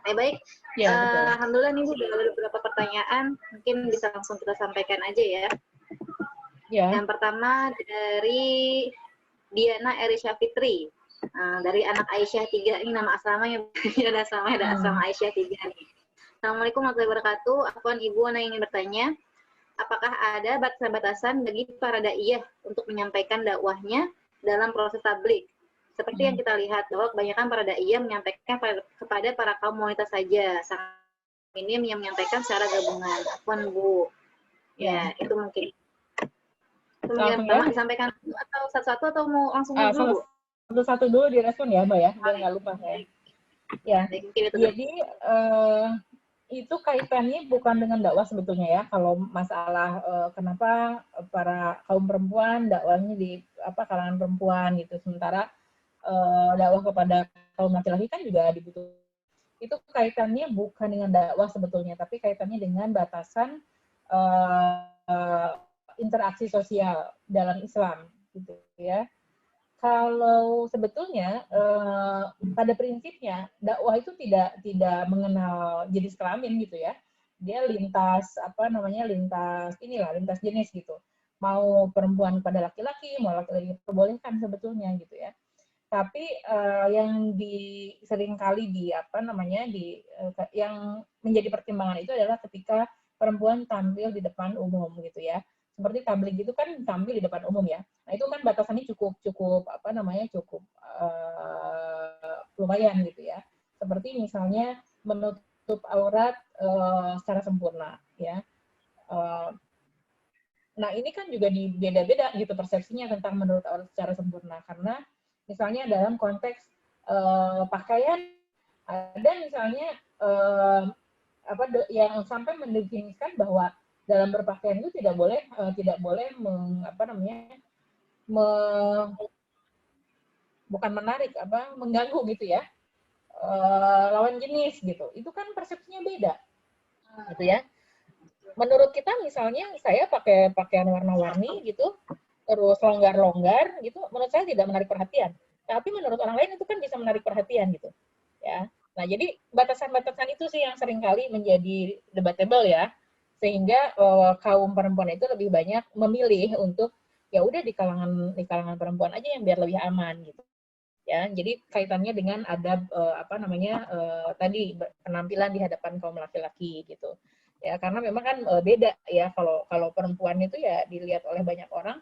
Baik, Ya, alhamdulillah nih Bu, ada beberapa pertanyaan, mungkin bisa langsung kita sampaikan aja ya. Yang pertama dari Diana Erisha Fitri, dari anak Aisyah 3, ini nama asramanya, ada asrama Aisyah 3 nih. Assalamualaikum warahmatullahi wabarakatuh. Afwan Ibu, Ana ingin bertanya, apakah ada batasan-batasan bagi para daiyah untuk menyampaikan dakwahnya dalam proses tabligh? Seperti yang kita lihat bahwa kebanyakan para daiyah menyampaikan kepada para kaum wanita saja, sangat minim yang menyampaikan secara gabungan. Afwan Bu, ya itu mungkin. Kemudian pertama disampaikan atau satu-satu atau mau langsung dulu? Satu-satu dulu direspon ya Mbak ya, biar nggak lupa saya. Ya, jadi itu kaitannya bukan dengan dakwah sebetulnya ya. Kalau masalah kenapa para kaum perempuan dakwahnya di kalangan perempuan gitu, sementara dakwah kepada kaum laki-laki kan juga dibutuhkan. Itu kaitannya bukan dengan dakwah sebetulnya, tapi kaitannya dengan batasan interaksi sosial dalam Islam gitu ya. Kalau sebetulnya pada prinsipnya dakwah itu tidak mengenal jenis kelamin gitu ya. Dia lintas lintas jenis gitu. Mau perempuan pada laki-laki, mau laki-laki diperbolehkan sebetulnya gitu ya. Tapi yang seringkali yang menjadi pertimbangan itu adalah ketika perempuan tampil di depan umum gitu ya. Seperti tablik itu kan tampil di depan umum ya. Nah itu kan batasannya cukup lumayan gitu ya. Seperti misalnya menutup aurat secara sempurna ya. Nah ini kan juga beda-beda gitu persepsinya tentang menutup aurat secara sempurna, karena misalnya dalam konteks pakaian ada misalnya yang sampai mendefinisikan bahwa dalam berpakaian itu tidak boleh bukan menarik mengganggu gitu ya lawan jenis gitu. Itu kan persepsinya beda gitu ya. Menurut kita misalnya saya pakai pakaian warna-warni gitu, terus longgar-longgar gitu, menurut saya tidak menarik perhatian. Tapi menurut orang lain itu kan bisa menarik perhatian gitu. Ya. Nah, jadi batasan-batasan itu sih yang seringkali menjadi debatable ya. Sehingga kaum perempuan itu lebih banyak memilih untuk ya udah di kalangan perempuan aja yang biar lebih aman gitu. Ya, jadi kaitannya dengan adab tadi penampilan di hadapan kaum laki-laki gitu. Ya, karena memang kan beda ya kalau perempuan itu ya dilihat oleh banyak orang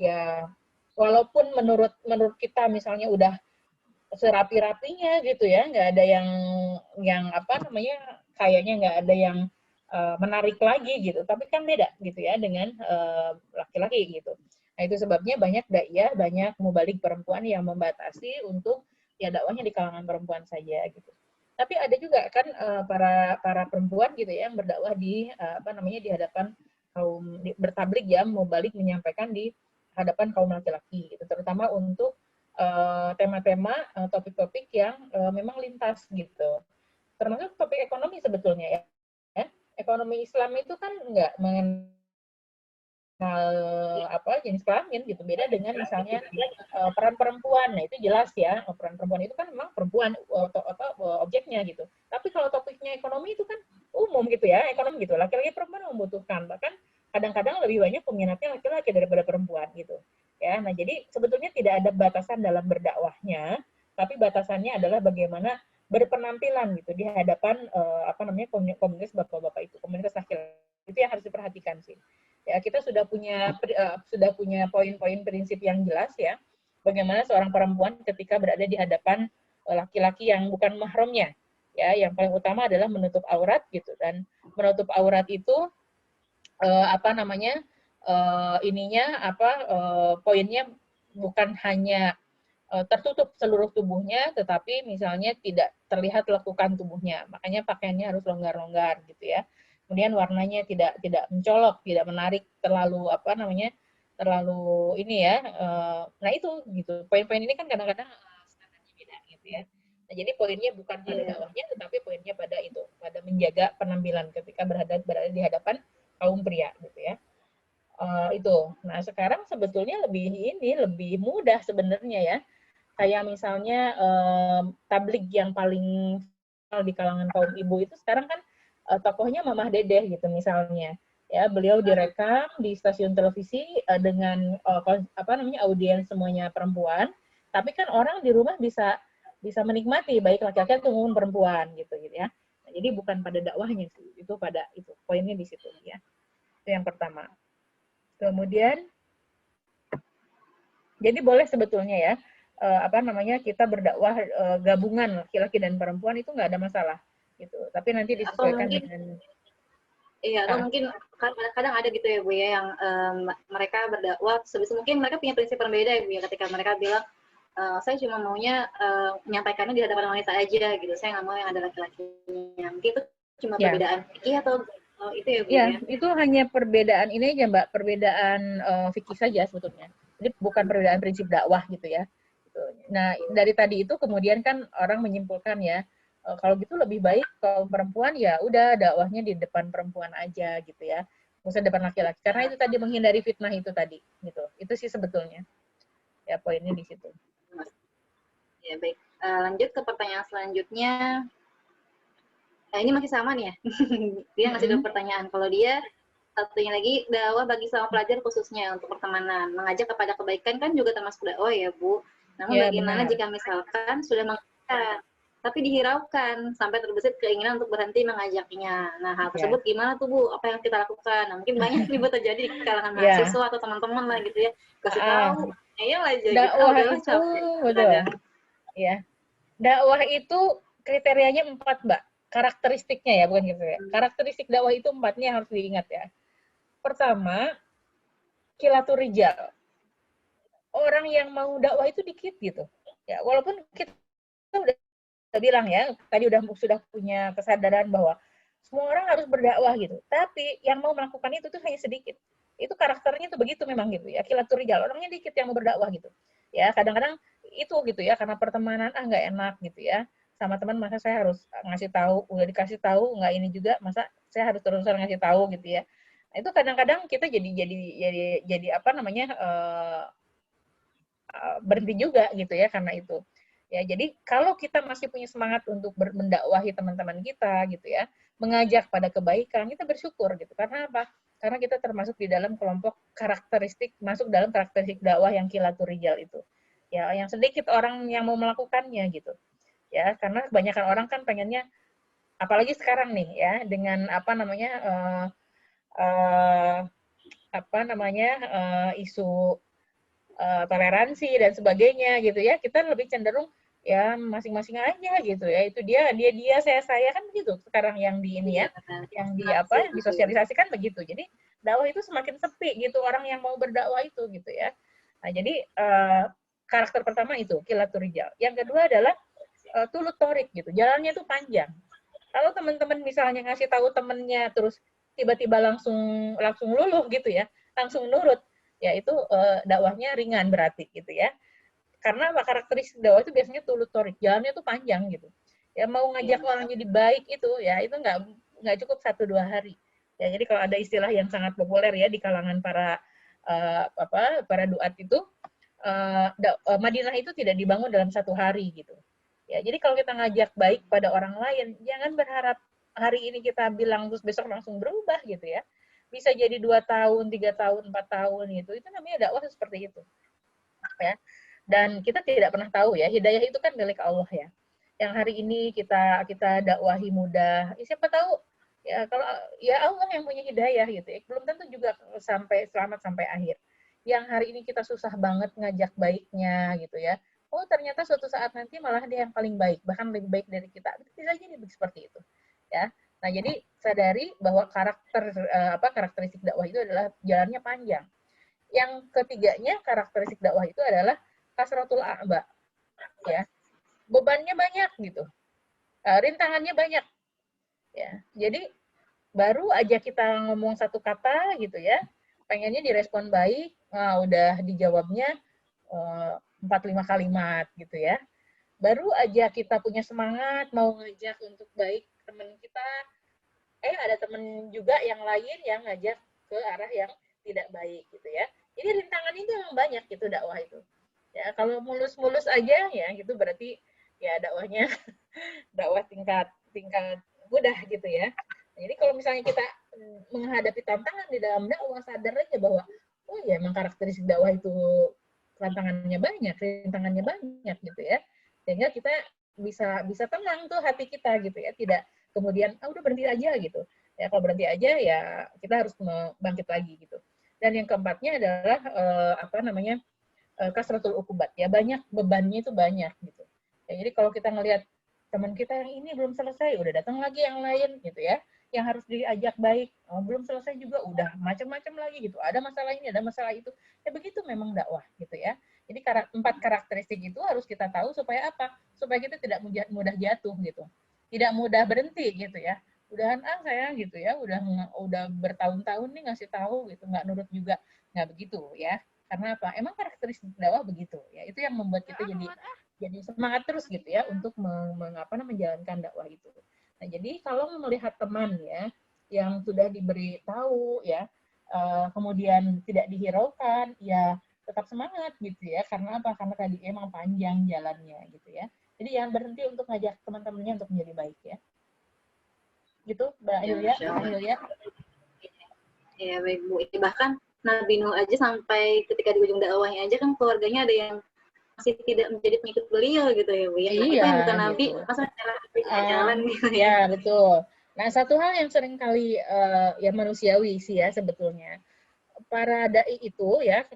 ya walaupun menurut kita misalnya udah serapi-rapinya gitu ya, nggak ada yang kayaknya nggak ada yang menarik lagi gitu, tapi kan beda gitu ya dengan laki-laki gitu. Nah itu sebabnya banyak daiyah, banyak mubalik perempuan yang membatasi untuk ya dakwahnya di kalangan perempuan saja gitu. Tapi ada juga kan para perempuan gitu ya yang berdakwah di di hadapan kaum bertablik ya, mubalik menyampaikan di hadapan kaum laki-laki gitu, terutama untuk tema-tema topik-topik yang memang lintas gitu. Termasuk topik ekonomi sebetulnya ya. Ekonomi Islam itu kan nggak mengenal jenis kelamin gitu, beda dengan misalnya peran perempuan. Nah itu jelas ya, peran perempuan itu kan memang perempuan objeknya gitu. Tapi kalau topiknya ekonomi itu kan umum gitu ya, ekonomi gitu, laki-laki perempuan membutuhkan, bahkan kadang-kadang lebih banyak peminatnya laki-laki daripada perempuan gitu ya. Nah jadi sebetulnya tidak ada batasan dalam berdakwahnya, tapi batasannya adalah bagaimana berpenampilan gitu di hadapan komunitas bapak-bapak itu, komunitas laki-laki itu yang harus diperhatikan sih. Ya kita sudah punya poin-poin prinsip yang jelas ya, bagaimana seorang perempuan ketika berada di hadapan laki-laki yang bukan mahramnya. Ya, yang paling utama adalah menutup aurat gitu, dan menutup aurat itu poinnya bukan hanya tertutup seluruh tubuhnya, tetapi misalnya tidak terlihat lekukan tubuhnya. Makanya pakaiannya harus longgar-longgar gitu ya. Kemudian warnanya tidak mencolok, tidak menarik terlalu terlalu ini ya. Nah itu gitu. Poin-poin ini kan kadang-kadang standarnya beda gitu ya. Nah, jadi poinnya bukan pada dakwahnya, tetapi poinnya pada itu, pada menjaga penampilan ketika berada di hadapan kaum pria gitu ya. Itu. Nah sekarang sebetulnya lebih mudah sebenarnya ya. Kayak misalnya tablik yang paling di kalangan kaum ibu itu sekarang kan tokohnya Mamah Dedeh gitu misalnya. Ya, beliau direkam di stasiun televisi dengan audiens semuanya perempuan, tapi kan orang di rumah bisa menikmati baik laki-laki maupun perempuan gitu ya. Nah, jadi bukan pada dakwahnya sih, itu pada itu poinnya di situ ya. Itu yang pertama. Kemudian jadi boleh sebetulnya ya kita berdakwah gabungan laki-laki dan perempuan itu nggak ada masalah gitu. Tapi nanti disesuaikan dengan atau mungkin kadang-kadang ada gitu ya Bu ya yang mereka berdakwah sebisa mungkin mereka punya prinsip berbeda ya Bu ya, ketika mereka bilang saya cuma maunya menyampaikannya di hadapan wanita aja gitu, saya nggak mau yang ada laki-lakinya. Mungkin itu cuma perbedaan fikih atau itu ya Bu ya? Itu hanya perbedaan ini aja Mbak, perbedaan fikih saja sebetulnya. Jadi bukan perbedaan prinsip dakwah gitu ya. Nah, dari tadi itu kemudian kan orang menyimpulkan ya, kalau gitu lebih baik kaum perempuan ya udah dakwahnya di depan perempuan aja gitu ya. Nggak usah depan laki-laki. Karena itu tadi menghindari fitnah itu tadi gitu. Itu sih sebetulnya. Ya poinnya di situ. Ya baik. Lanjut ke pertanyaan selanjutnya. Ini masih sama nih ya. Dia ngasih dua pertanyaan. Kalau dia satunya lagi dakwah bagi sama pelajar khususnya untuk pertemanan, mengajak kepada kebaikan kan juga termasuk dakwah ya Bu. Namun Ya, bagaimana benar. jika misalkan sudah mengajakkan, tapi dihiraukan sampai terbesit keinginan untuk berhenti mengajaknya. Nah, hal Ya. tersebut gimana tuh Bu? Apa yang kita lakukan? Nah, mungkin banyak nih Bu terjadi di kalangan Ya. mahasiswa atau teman-teman lah gitu ya. Kasih Ah, tahu, ayo aja gitu. Ah, dakwah udahlah itu capek. betul. Kadang. Ya. Dakwah itu kriterianya 4, Mbak. Karakteristiknya ya, bukan kriteria. Karakteristik dakwah itu 4 nih yang harus diingat ya. Pertama, kilatur rijal. Orang yang mau dakwah itu dikit gitu. Ya, walaupun kita udah bilang ya, tadi sudah punya kesadaran bahwa semua orang harus berdakwah gitu. Tapi yang mau melakukan itu tuh hanya sedikit. Itu karakternya tuh begitu memang gitu ya. Kilatur rijal, orangnya dikit yang mau berdakwah gitu. Ya, kadang-kadang itu gitu ya, karena pertemanan nggak enak gitu ya. Sama teman masa saya harus ngasih tahu, udah dikasih tahu nggak ini juga, masa saya harus terus-terusan ngasih tahu gitu ya. Nah, itu kadang-kadang kita jadi apa namanya berhenti juga gitu ya karena itu. Ya, jadi kalau kita masih punya semangat untuk mendakwahi teman-teman kita gitu ya, mengajak pada kebaikan, kita bersyukur gitu. Karena apa? Karena kita termasuk di dalam kelompok karakteristik, masuk dalam karakteristik dakwah yang kilatur rijal itu. Ya, yang sedikit orang yang mau melakukannya gitu. Ya, karena kebanyakan orang kan pengennya, apalagi sekarang nih ya, dengan apa namanya uh, apa namanya isu toleransi dan sebagainya gitu ya, kita lebih cenderung ya masing-masing aja gitu ya, itu dia saya kan begitu sekarang yang di ini Iya, ya, benar. yang di Benar apa sih, yang betul. disosialisasikan begitu. Jadi dakwah itu semakin sepi gitu orang yang mau berdakwah itu gitu ya. Nah jadi karakter pertama itu kilatur rijal. Yang kedua adalah tulut torik gitu, jalannya itu panjang. Kalau teman-teman misalnya ngasih tahu temennya terus tiba-tiba langsung langsung luluh gitu ya, langsung nurut, ya itu dakwahnya ringan berarti gitu ya. Karena apa, karakteristik dakwah itu biasanya tulut torik, jalannya itu panjang gitu. Ya mau ngajak Iya. orang jadi baik itu ya itu nggak cukup 1-2 hari. Ya jadi kalau ada istilah yang sangat populer ya di kalangan para para duat itu, Madinah itu tidak dibangun dalam 1 hari gitu. Ya, jadi kalau kita ngajak baik pada orang lain, jangan berharap hari ini kita bilang terus besok langsung berubah gitu ya. Bisa jadi 2 tahun, 3 tahun, 4 tahun gitu. Itu namanya dakwah seperti itu. Ya. Dan kita tidak pernah tahu ya, hidayah itu kan milik Allah ya. Yang hari ini kita dakwahi mudah, ya siapa tahu ya kalau ya Allah yang punya hidayah gitu ya. Belum tentu juga sampai selamat sampai akhir. Yang hari ini kita susah banget ngajak baiknya gitu ya. Oh, ternyata suatu saat nanti malah dia yang paling baik, bahkan lebih baik dari kita. Bisa jadi seperti itu. Ya. Nah, jadi sadari bahwa karakteristik dakwah itu adalah jalannya panjang. Yang ketiganya karakteristik dakwah itu adalah kasratul a'ba, ya. Bebannya banyak gitu. Rintangannya banyak, ya. Jadi baru aja kita ngomong satu kata gitu ya, pengennya direspon baik, udah dijawabnya 4-5 kalimat gitu ya. Baru aja kita punya semangat mau ngajak untuk baik teman kita, ada temen juga yang lain yang ngajak ke arah yang tidak baik gitu ya. Jadi rintangan itu memang banyak gitu dakwah itu. Ya, kalau mulus-mulus aja ya gitu berarti ya dakwahnya dakwah tingkat tingkat mudah gitu ya. Nah, jadi kalau misalnya kita menghadapi tantangan di dalam dakwah, sadar aja bahwa oh ya emang karakteristik dakwah itu tantangannya banyak, rintangannya banyak gitu ya. Sehingga kita bisa bisa tenang tuh hati kita gitu ya, tidak kemudian udah berhenti aja gitu. Ya kalau berhenti aja ya kita harus bangkit lagi gitu. Dan yang keempatnya adalah apa namanya? Kasratul ukubat ya, banyak bebannya itu banyak gitu ya. Jadi kalau kita ngelihat teman kita yang ini belum selesai udah datang lagi yang lain gitu ya, yang harus diajak baik belum selesai juga udah macam-macam lagi gitu, ada masalah ini ada masalah itu, ya begitu memang dakwah gitu ya. Jadi 4 karakteristik itu harus kita tahu supaya apa, supaya kita tidak mudah jatuh gitu, tidak mudah berhenti gitu ya. Udahan saya gitu ya, udah bertahun-tahun nih ngasih tahu gitu nggak nurut juga, nggak begitu ya. Karena apa? Emang karakteristik dakwah begitu ya. Itu yang membuat kita jadi semangat terus gitu ya untuk menjalankan dakwah itu. Nah, jadi kalau melihat teman ya yang sudah diberi tahu ya kemudian tidak dihiraukan, ya tetap semangat gitu ya. Karena apa? Karena tadi emang panjang jalannya gitu ya. Jadi jangan berhenti untuk ngajak teman-temannya untuk menjadi baik ya. Gitu, Mbak Ya, Hilya. Masya Allah. Ya, baik Bu. Bahkan Nabi Nuh aja sampai ketika di ujung dakwahnya aja kan keluarganya ada yang masih tidak menjadi pengikut beliau gitu ya Bu ya. Nah, kita Iya, yang bukan nabi, gitu. masa jalan gitu ya. Ya, betul. Nah, satu hal yang sering kali ya manusiawi sih ya sebetulnya. Para dai itu ya,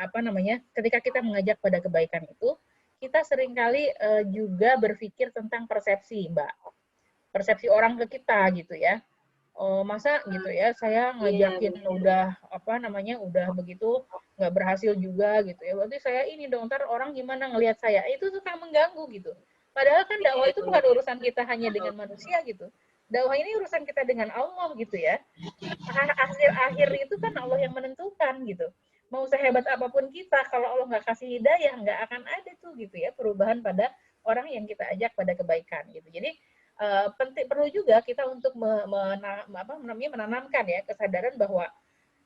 apa namanya, ketika kita mengajak pada kebaikan itu, kita seringkali juga berpikir tentang persepsi, Mbak. Persepsi orang ke kita gitu ya. Oh, masa gitu ya, saya ngajakin udah apa namanya, udah begitu nggak berhasil juga gitu ya. Berarti saya ini dong, ntar orang gimana ngelihat saya? Itu suka mengganggu gitu. Padahal kan dakwah itu bukan urusan kita hanya dengan manusia gitu. Dakwah ini urusan kita dengan Allah gitu ya. Akhir itu kan Allah yang menentukan gitu. Mau sehebat apapun kita, kalau Allah nggak kasih hidayah, nggak akan ada tuh gitu ya perubahan pada orang yang kita ajak pada kebaikan gitu. Jadi penting, perlu juga kita untuk menanamkan ya kesadaran bahwa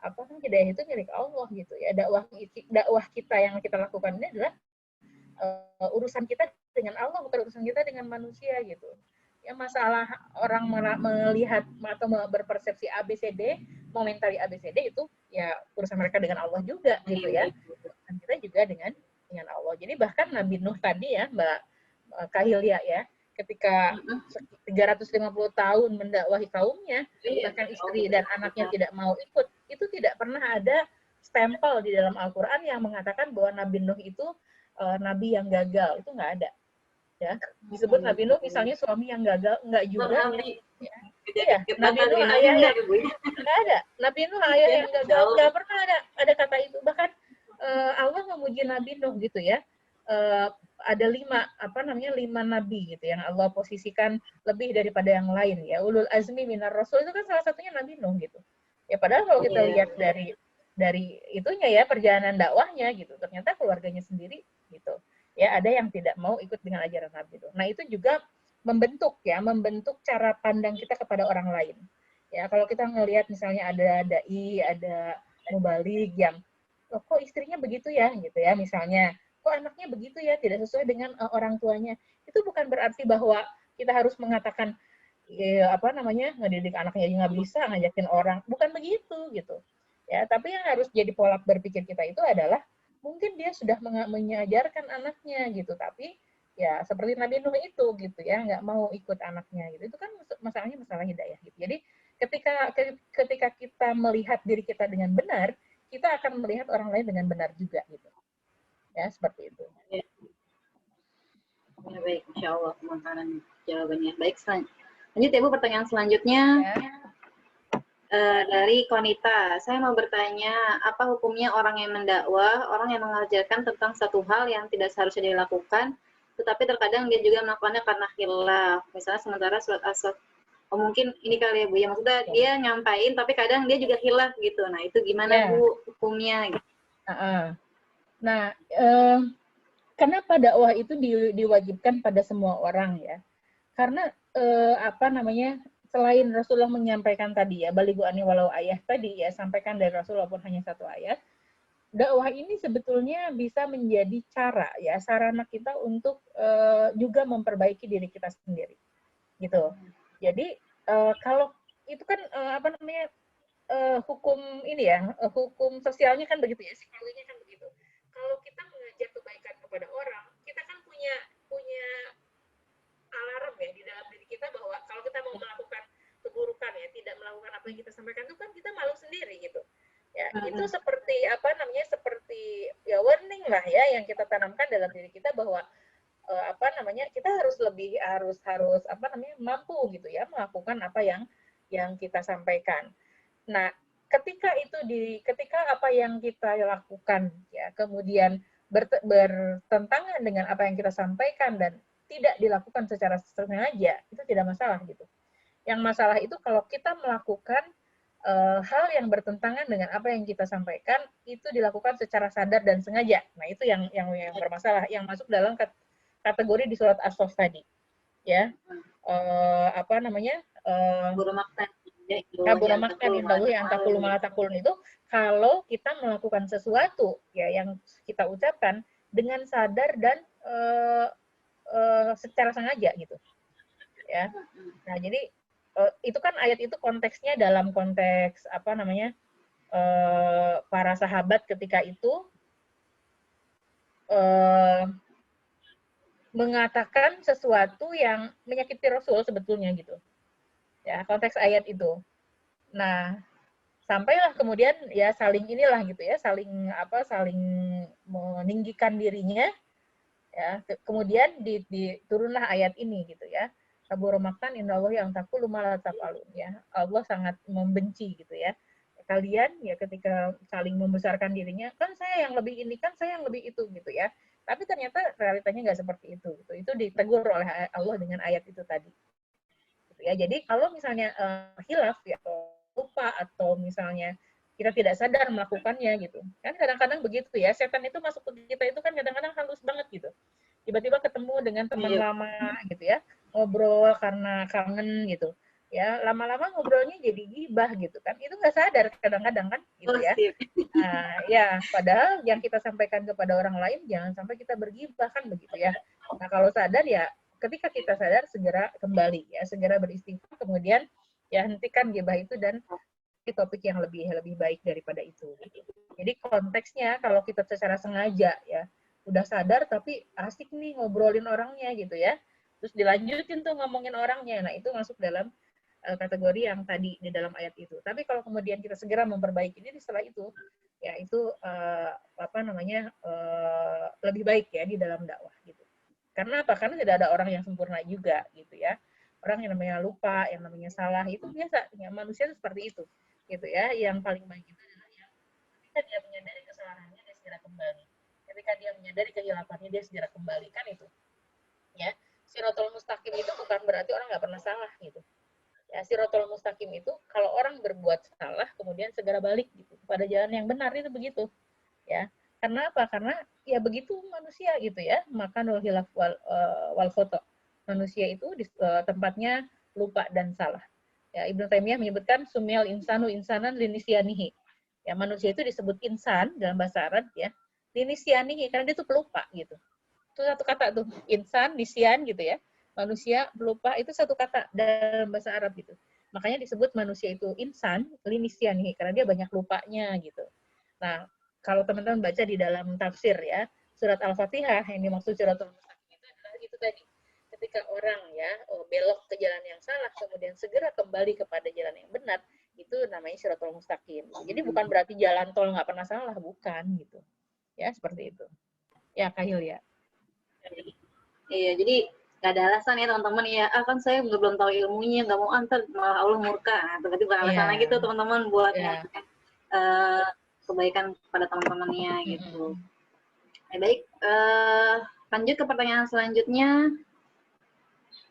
apa kan hidayah itu milik Allah gitu ya. Dakwah kita yang kita lakukan ini adalah urusan kita dengan Allah, bukan urusan kita dengan manusia gitu. Ya masalah orang melihat atau berpersepsi ABCD, momentari ABCD itu ya urusan mereka dengan Allah juga gitu ya. Dan kita juga dengan Allah. Jadi bahkan Nabi Nuh tadi ya, Mbak Kahilya ya, ketika 350 tahun mendakwahi kaumnya, bahkan istri dan anaknya tidak mau ikut, itu tidak pernah ada stempel di dalam Al-Quran yang mengatakan bahwa Nabi Nuh itu nabi yang gagal. Itu nggak ada. Ya, disebut Nabi Nuh misalnya suami yang gagal, nggak juga. Ya. Iya, Nabi Nuh ayah yang nggak ada. Nabi Nuh ayah yang gagal, nggak pernah ada kata itu. Bahkan Allah memuji Nabi Nuh gitu ya. Ada 5 nabi gitu yang Allah posisikan lebih daripada yang lain ya. Ulul azmi minar rasul itu kan salah satunya Nabi Nuh gitu. Ya padahal kalau kita lihat dari itunya ya perjalanan dakwahnya gitu, ternyata keluarganya sendiri gitu. Ya ada yang tidak mau ikut dengan ajaran Nabi itu. Nah, itu juga membentuk cara pandang kita kepada orang lain. Ya, kalau kita ngelihat misalnya ada dai, ada mubaligh yang kok istrinya begitu ya gitu ya misalnya, kok anaknya begitu ya, tidak sesuai dengan orang tuanya. Itu bukan berarti bahwa kita harus mengatakan ngedidik anaknya aja nggak bisa, ngajakin orang, bukan begitu gitu. Ya, tapi yang harus jadi pola berpikir kita itu adalah mungkin dia sudah mengajarkan anaknya gitu, tapi ya seperti Nabi Nuh itu gitu ya, nggak mau ikut anaknya gitu. Itu kan masalahnya masalah hidayah gitu. Jadi ketika kita melihat diri kita dengan benar, kita akan melihat orang lain dengan benar juga gitu. Ya, seperti itu. Ya, baik, insya Allah pemakaran jawabannya. Baik, lanjut ya Bu, pertanyaan selanjutnya. Ya. Dari Konita, saya mau bertanya, apa hukumnya orang yang mendakwah, orang yang mengajarkan tentang satu hal yang tidak seharusnya dilakukan, tetapi terkadang dia juga melakukannya karena khilaf. Misalnya sementara surat As-Saff, mungkin ini kali ya Bu, ya maksudnya dia nyampain, tapi kadang dia juga khilaf gitu. Nah, itu gimana Bu hukumnya? Gitu. Nah, kenapa dakwah itu diwajibkan pada semua orang ya? Karena selain Rasulullah menyampaikan tadi ya, balighu anni walau ayah tadi ya, sampaikan dari Rasulullah pun hanya satu ayat, dakwah ini sebetulnya bisa menjadi cara ya, sarana kita untuk juga memperbaiki diri kita sendiri. Gitu. Jadi kalau itu kan hukum ini ya, hukum sosialnya kan begitu ya, psikologinya kan begitu. Kalau kita mengajak kebaikan kepada orang, kita kan punya alarm ya di dalam diri kita bahwa kalau kita mau melakukan keburukan ya, tidak melakukan apa yang kita sampaikan itu kan kita malu sendiri gitu. Ya, itu seperti seperti ya warning lah ya yang kita tanamkan dalam diri kita bahwa kita harus mampu gitu ya melakukan apa yang kita sampaikan. Nah, ketika apa yang kita lakukan ya kemudian bertentangan dengan apa yang kita sampaikan dan tidak dilakukan secara sengaja, itu tidak masalah gitu. Yang masalah itu kalau kita melakukan hal yang bertentangan dengan apa yang kita sampaikan, itu dilakukan secara sadar dan sengaja. Nah, itu yang bermasalah, yang masuk dalam kategori di surat As-Saff tadi. Ya. Kabura maktan indallahi an taqulu ma la taqulun itu kalau kita melakukan sesuatu ya yang kita ucapkan dengan sadar dan secara sengaja gitu. Ya. Nah, jadi itu kan ayat itu konteksnya dalam konteks para sahabat ketika itu eh, mengatakan sesuatu yang menyakiti Rasul sebetulnya gitu. Ya, konteks ayat itu. Nah, sampailah kemudian ya saling inilah gitu ya, saling meninggikan dirinya ya. Kemudian turunlah ayat ini gitu ya. Kabur maktan innallahi yang taqulu ma la taf'alun ya. Allah sangat membenci gitu ya. Kalian ya ketika saling membesarkan dirinya, kan saya yang lebih ini, kan saya yang lebih itu gitu ya. Tapi ternyata realitanya nggak seperti itu gitu. Itu ditegur oleh Allah dengan ayat itu tadi. Gitu ya. Jadi kalau misalnya hilaf ya atau lupa atau misalnya kita tidak sadar melakukannya gitu. Kan kadang-kadang begitu ya. Setan itu masuk ke kita itu kan kadang-kadang halus banget gitu. Tiba-tiba ketemu dengan teman lama gitu ya, ngobrol karena kangen gitu ya, lama-lama ngobrolnya jadi gibah gitu kan, itu nggak sadar kadang-kadang kan gitu ya. Nah, ya padahal yang kita sampaikan kepada orang lain jangan sampai kita bergibah kan begitu ya. Nah kalau sadar ya ketika kita sadar segera kembali ya, segera beristighfar, kemudian ya hentikan gibah itu dan topik yang lebih baik daripada itu gitu. Jadi konteksnya kalau kita secara sengaja ya udah sadar tapi asik nih ngobrolin orangnya gitu ya, terus dilanjutin tuh ngomongin orangnya, nah itu masuk dalam kategori yang tadi di dalam ayat itu. Tapi kalau kemudian kita segera memperbaiki ini setelah itu, ya itu lebih baik ya di dalam dakwah gitu. Karena apa? Karena tidak ada orang yang sempurna juga gitu ya. Orang yang namanya lupa, yang namanya salah itu biasa. Ya, manusia itu seperti itu gitu ya. Yang paling baik itu adalah yang ketika dia menyadari kesalahannya dia segera kembali. Ketika dia menyadari kehilafannya dia segera kembali, kan itu. Ya, Siratul Mustaqim itu bukan berarti orang nggak pernah salah gitu. Ya, Siratul Mustaqim itu kalau orang berbuat salah kemudian segera balik gitu pada jalan yang benar, itu begitu. Ya. Karena apa? Karena ya begitu manusia gitu ya. Maka nul hilaf wal khoto. Manusia itu di tempatnya lupa dan salah. Ya, Ibnu Taimiyah menyebutkan sumiyal insanu insanan linisyanihi. Ya, manusia itu disebut insan dalam bahasa Arab ya. Linisyanihi karena dia tuh pelupa gitu. Itu satu kata tuh, insan, nisyan gitu ya. Manusia, pelupa, itu satu kata dalam bahasa Arab gitu. Makanya disebut manusia itu insan, linisyanihi karena dia banyak lupanya gitu. Nah, kalau teman-teman baca di dalam tafsir ya, surat Al-Fatihah yang dimaksud Siratul Mustaqim itu adalah itu tadi. Ketika orang ya belok ke jalan yang salah, kemudian segera kembali kepada jalan yang benar, itu namanya Siratul Mustaqim. Jadi bukan berarti jalan tol nggak pernah salah, bukan gitu. Ya, seperti itu. Ya, Kahil ya. Iya, jadi nggak ada alasan ya teman-teman ya, kan saya belum tahu ilmunya, nggak mau antar malah Allah murka. Nah, berarti bukan alasan lagi tuh teman-teman buat kebaikan pada teman-temannya gitu. Baik, lanjut ke pertanyaan selanjutnya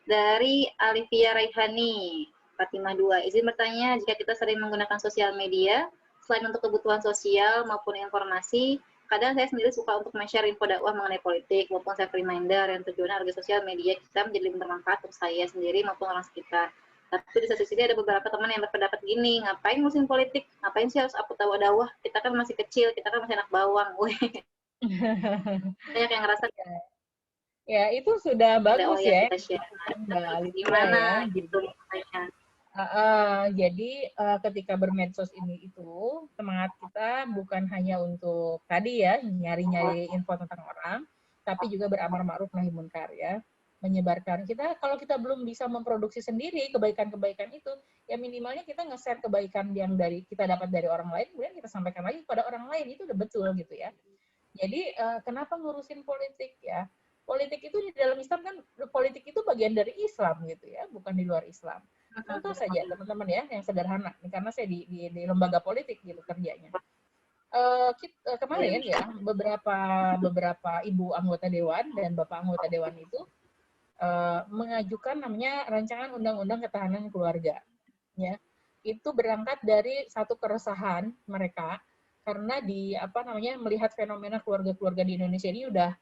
dari Alivia Raihani, Fatimah 2. Izin bertanya, jika kita sering menggunakan sosial media, selain untuk kebutuhan sosial maupun informasi, kadang saya sendiri suka untuk men-share info dakwah mengenai politik maupun self reminder yang tujuannya agar sosial media kita menjadi lebih bermanfaat untuk saya sendiri maupun orang sekitar. Tapi di satu sisi ada beberapa teman yang berpendapat gini, ngapain ngurusin politik? Ngapain sih harus upload dakwah? Kita kan masih kecil, kita kan masih anak bawang. Banyak yang ngerasa ya itu sudah bagus ya. Gimana gitu. Jadi ketika bermedsos ini itu semangat kita bukan hanya untuk tadi ya nyari-nyari info tentang orang, tapi juga beramar ma'ruf nahi munkar ya, menyebarkan. Kalau kita belum bisa memproduksi sendiri kebaikan-kebaikan itu, ya minimalnya kita nge-share kebaikan yang kita dapat dari orang lain, kemudian kita sampaikan lagi kepada orang lain, itu udah betul gitu ya. Jadi kenapa ngurusin politik ya? Politik itu di dalam Islam kan, politik itu bagian dari Islam gitu ya, bukan di luar Islam. Contoh saja teman-teman ya, yang sederhana, karena saya di lembaga politik gitu kerjanya. Kemarin ya beberapa ibu anggota dewan dan bapak anggota dewan itu mengajukan namanya rancangan undang-undang ketahanan keluarga. Ya, itu berangkat dari satu keresahan mereka karena melihat fenomena keluarga-keluarga di Indonesia ini udah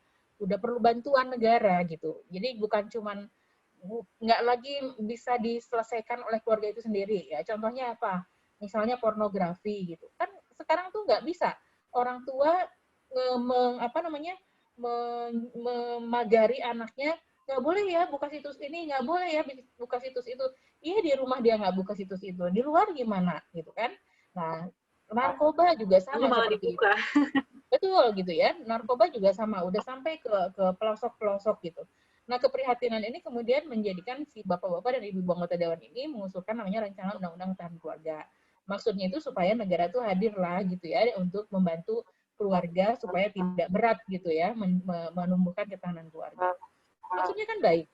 perlu bantuan negara gitu. Jadi bukan cuman nggak lagi bisa diselesaikan oleh keluarga itu sendiri ya. Contohnya apa? Misalnya pornografi gitu. Kan sekarang tuh nggak bisa orang tua memagari anaknya, nggak boleh ya buka situs ini, nggak boleh ya buka situs itu. Iya, di rumah dia nggak buka situs itu, di luar gimana gitu kan? Nah, narkoba juga sama seperti itu. Betul gitu ya. Narkoba juga sama, udah sampai ke pelosok-pelosok gitu. Nah, keprihatinan ini kemudian menjadikan si bapak-bapak dan ibu anggota dewan ini mengusulkan namanya rancangan undang-undang ketahanan keluarga. Maksudnya itu supaya negara itu hadir lah gitu ya untuk membantu keluarga supaya tidak berat gitu ya menumbuhkan ketahanan keluarga. Maksudnya kan baik.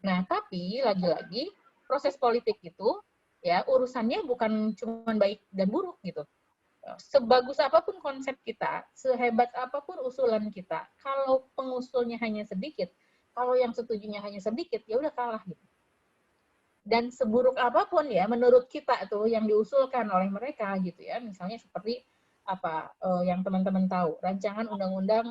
Nah, tapi lagi-lagi proses politik itu ya urusannya bukan cuma baik dan buruk gitu. Sebagus apapun konsep kita, sehebat apapun usulan kita, kalau pengusulnya hanya sedikit, kalau yang setujunya hanya sedikit, ya udah kalah gitu. Dan seburuk apapun ya, menurut kita tuh yang diusulkan oleh mereka gitu ya, misalnya seperti apa yang teman-teman tahu, rancangan undang-undang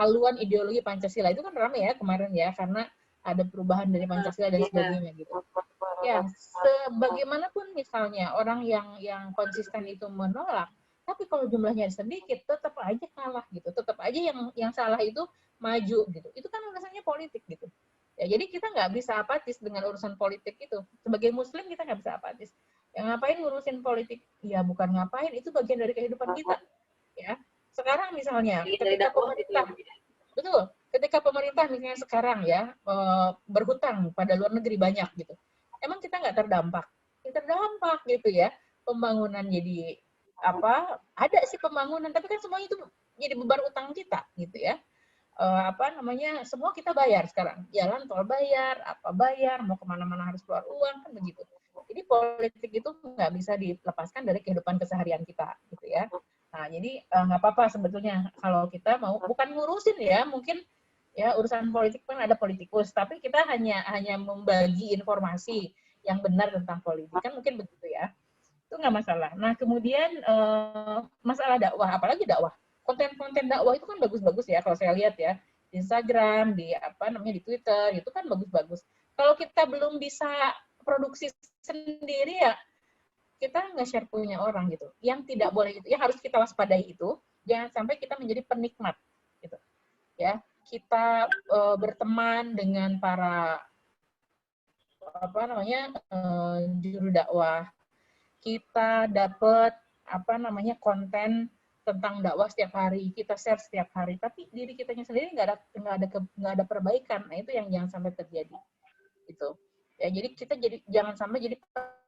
haluan ideologi Pancasila itu kan ramai ya kemarin ya, karena ada perubahan dari Pancasila dan sebagainya gitu. Ya, sebagaimanapun misalnya orang yang konsisten itu menolak, tapi kalau jumlahnya sedikit, tetap aja kalah gitu. Tetap aja yang salah itu maju gitu. Itu kan alasannya politik gitu. Ya, jadi kita nggak bisa apatis dengan urusan politik itu. Sebagai Muslim kita nggak bisa apatis. Yang ngapain ngurusin politik? Ya bukan ngapain, itu bagian dari kehidupan kita. Ya, sekarang misalnya ketika pemerintah, betul, ketika pemerintah misalnya sekarang ya berhutang pada luar negeri banyak gitu. Emang kita nggak terdampak? Ya, terdampak gitu ya. Pembangunan jadi apa? Ada sih pembangunan, tapi kan semuanya itu jadi beban utang kita gitu ya. Apa namanya? Semua kita bayar sekarang. Jalan tol bayar, apa bayar, mau kemana-mana harus keluar uang kan begitu. Jadi politik itu nggak bisa dilepaskan dari kehidupan keseharian kita gitu ya. Nah, jadi nggak apa-apa sebetulnya kalau kita mau bukan ngurusin ya, mungkin ya urusan politik kan ada politikus, tapi kita hanya membagi informasi yang benar tentang politik kan mungkin begitu ya, itu nggak masalah. Nah kemudian masalah dakwah, apalagi dakwah, konten-konten dakwah itu kan bagus-bagus ya kalau saya lihat ya di Instagram, di apa namanya di Twitter itu kan bagus-bagus. Kalau kita belum bisa produksi sendiri ya kita nge-share punya orang gitu. Yang tidak boleh itu, yang harus kita waspadai itu jangan sampai kita menjadi penikmat gitu ya. Kita berteman dengan para apa namanya juru dakwah, kita dapat apa namanya konten tentang dakwah setiap hari, kita share setiap hari, tapi diri kitanya sendiri nggak ada perbaikan. Nah itu yang jangan sampai terjadi gitu ya. Jadi kita jangan sampai jadi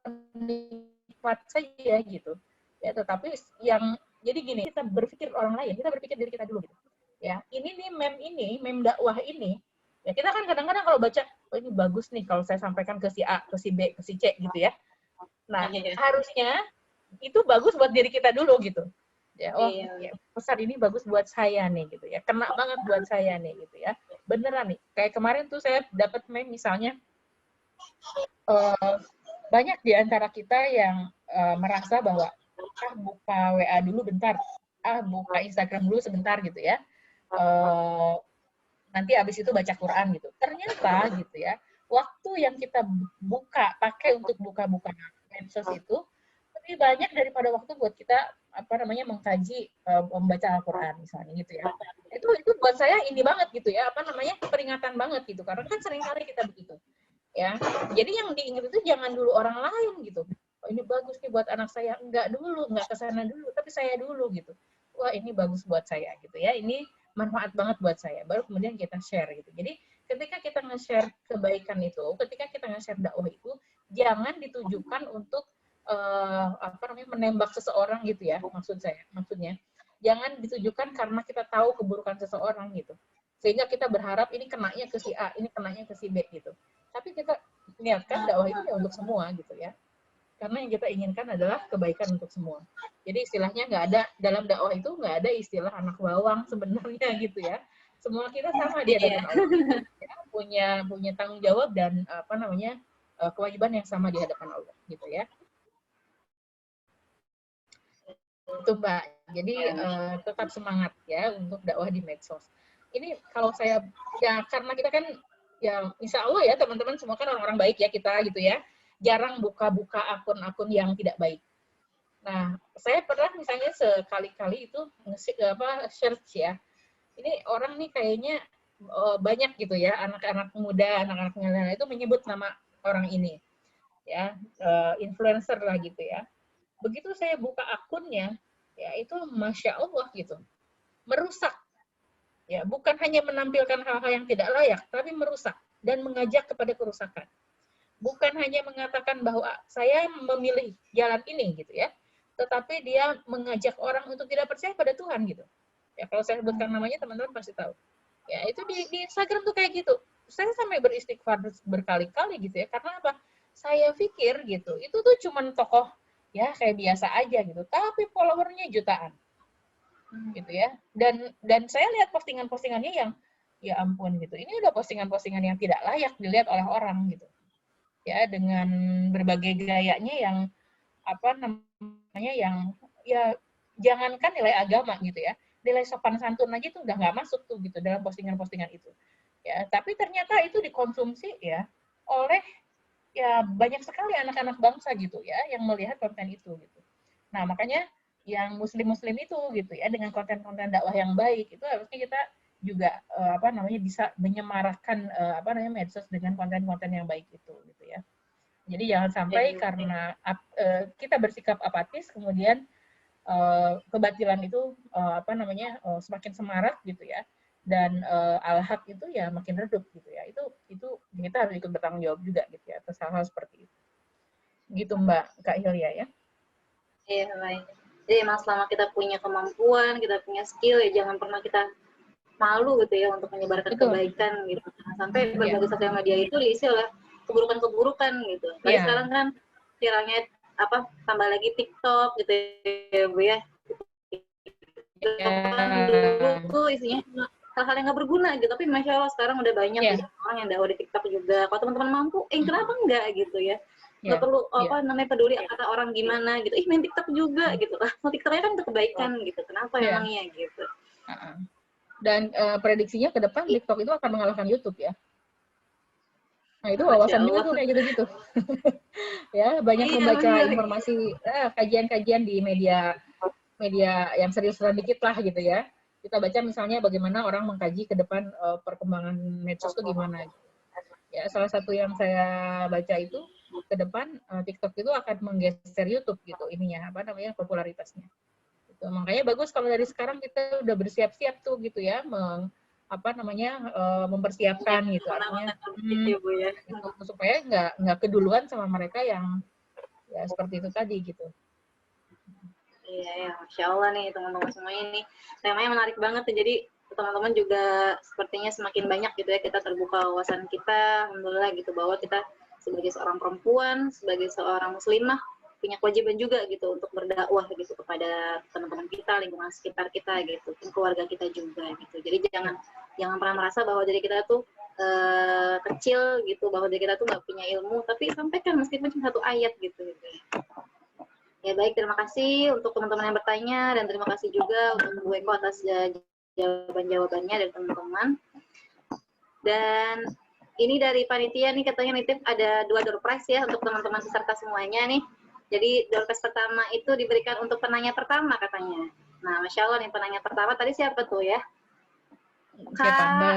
penikmat saja gitu ya, tetapi yang jadi gini, kita berpikir orang lain, kita berpikir diri kita dulu gitu ya. Ini meme dakwah ini ya, kita kan kadang-kadang kalau baca oh ini bagus nih kalau saya sampaikan ke si A, ke si B, ke si C gitu ya. Nah harusnya itu bagus buat diri kita dulu gitu ya. Oh ya, pesan ini bagus buat saya nih gitu ya, kena banget buat saya nih gitu ya, beneran nih. Kayak kemarin tuh saya dapat meme misalnya banyak di antara kita yang merasa bahwa buka WA dulu bentar, buka Instagram dulu sebentar gitu ya, nanti abis itu baca Quran gitu. Ternyata gitu ya, waktu yang kita pakai untuk buka-buka medsos itu lebih banyak daripada waktu buat kita apa namanya mengkaji membaca Al-Quran misalnya gitu ya. Itu buat saya ini banget gitu ya, apa namanya peringatan banget gitu, karena kan sering kali kita begitu ya. Jadi yang diingat itu jangan dulu orang lain gitu. Oh, ini bagus nih buat anak saya, enggak ke sana dulu, tapi saya dulu gitu. Wah ini bagus buat saya gitu ya, ini manfaat banget buat saya, baru kemudian kita share gitu. Jadi ketika kita nge-share kebaikan itu, ketika kita nge-share dakwah itu, jangan ditujukan untuk apa namanya menembak seseorang gitu ya, maksudnya jangan ditujukan karena kita tahu keburukan seseorang gitu, sehingga kita berharap ini kenanya ke si A, ini kenanya ke si B gitu. Tapi kita niatkan dakwah itu ya untuk semua gitu ya, karena yang kita inginkan adalah kebaikan untuk semua. Jadi istilahnya nggak ada dalam dakwah itu, nggak ada istilah anak bawang sebenarnya gitu ya. Semua kita sama di hadapan Allah ya, punya tanggung jawab dan apa namanya kewajiban yang sama di hadapan Allah gitu ya. Itu Mbak. Jadi tetap semangat ya untuk dakwah di medsos. Ini kalau saya ya karena kita kan ya insya Allah ya teman-teman semua kan orang-orang baik ya kita gitu ya. Jarang buka-buka akun-akun yang tidak baik. Nah, saya pernah misalnya sekali-kali itu search ya. Ini orang nih kayaknya banyak gitu ya, anak-anak muda, anak-anak milenial itu menyebut nama orang ini. Ya, influencer lah gitu ya. Begitu saya buka akunnya, ya itu Masya Allah gitu. Merusak. Ya, bukan hanya menampilkan hal-hal yang tidak layak, tapi merusak dan mengajak kepada kerusakan. Bukan hanya mengatakan bahwa saya memilih jalan ini gitu ya, tetapi dia mengajak orang untuk tidak percaya pada Tuhan gitu. Ya, kalau saya sebutkan namanya teman-teman pasti tahu. Ya, itu di Instagram tuh kayak gitu. Saya sampai beristighfar berkali-kali gitu ya. Karena apa? Saya pikir gitu, itu tuh cuman tokoh ya kayak biasa aja gitu, tapi followernya jutaan. Gitu ya. Dan saya lihat postingan-postingannya yang ya ampun gitu. Ini udah postingan-postingan yang tidak layak dilihat oleh orang gitu. Ya, dengan berbagai gayanya yang apa namanya yang ya jangankan nilai agama gitu ya. Nilai sopan santun aja tuh udah nggak masuk tuh gitu dalam postingan-postingan itu. Ya, tapi ternyata itu dikonsumsi ya oleh ya banyak sekali anak-anak bangsa gitu ya yang melihat konten itu gitu. Nah, makanya yang muslim-muslim itu gitu ya dengan konten-konten dakwah yang baik itu harusnya kita juga apa namanya bisa menyemarakkan apa namanya medsos dengan konten-konten yang baik itu gitu ya. Jadi jangan sampai karena kita bersikap apatis kemudian kebatilan itu apa namanya semakin semarak gitu ya dan al-haq itu ya makin redup gitu ya. Itu kita harus ikut bertanggung jawab juga gitu ya atas hal-hal seperti itu. Gitu Mbak Kak Hilya ya. Iya, baik. Jadi emang selama kita punya kemampuan, kita punya skill, ya jangan pernah kita malu gitu ya untuk menyebarkan kebaikan gitu. Sampai berbagai sosial media itu diisi oleh keburukan-keburukan gitu. Tapi sekarang kan viralnya apa tambah lagi TikTok gitu ya Bu ya. Dulu tuh isinya hal-hal yang nggak berguna gitu. Tapi Masya Allah sekarang udah banyak orang yang dakwah di TikTok juga. Kalau teman-teman mampu, kenapa enggak gitu ya? Nggak perlu apa namanya peduli kata orang gimana gitu. Main TikTok juga gitu. Mau TikToknya kan untuk kebaikan gitu. Kenapa emangnya gitu? Dan prediksinya ke depan TikTok itu akan mengalahkan YouTube ya. Nah itu wawasan juga tuh kayak gitu-gitu. Ya banyak membaca informasi kajian-kajian di media yang serius-serius dikit lah gitu ya. Kita baca misalnya bagaimana orang mengkaji ke depan perkembangan medsos itu gimana. Ya salah satu yang saya baca itu ke depan TikTok itu akan menggeser YouTube gitu ininya apa namanya popularitasnya. Gitu. Makanya bagus kalau dari sekarang kita udah bersiap-siap tuh gitu ya mempersiapkan gitu artinya gitu, supaya nggak keduluan sama mereka yang ya seperti itu tadi gitu. Iya ya, Masya Allah nih teman-teman semuanya nih temanya menarik banget tuh. Jadi teman-teman juga sepertinya semakin banyak gitu ya kita terbuka wawasan kita, alhamdulillah gitu bahwa kita sebagai seorang perempuan, sebagai seorang muslimah punya kewajiban juga gitu untuk berdakwah gitu kepada teman-teman kita, lingkungan sekitar kita gitu, keluarga kita juga gitu. Jadi jangan pernah merasa bahwa diri kita tuh kecil gitu, bahwa diri kita tuh nggak punya ilmu, tapi sampaikan meskipun cuma satu ayat gitu. Ya baik, terima kasih untuk teman-teman yang bertanya dan terima kasih juga untuk Bu Eko atas jawaban-jawabannya dari teman-teman. Dan ini dari panitia nih katanya nitip ada 2 door prize ya untuk teman-teman peserta semuanya nih. Jadi door prize pertama itu diberikan untuk penanya pertama katanya. Nah, Masya Allah nih penanya pertama tadi siapa tuh ya? Siapa Mbak?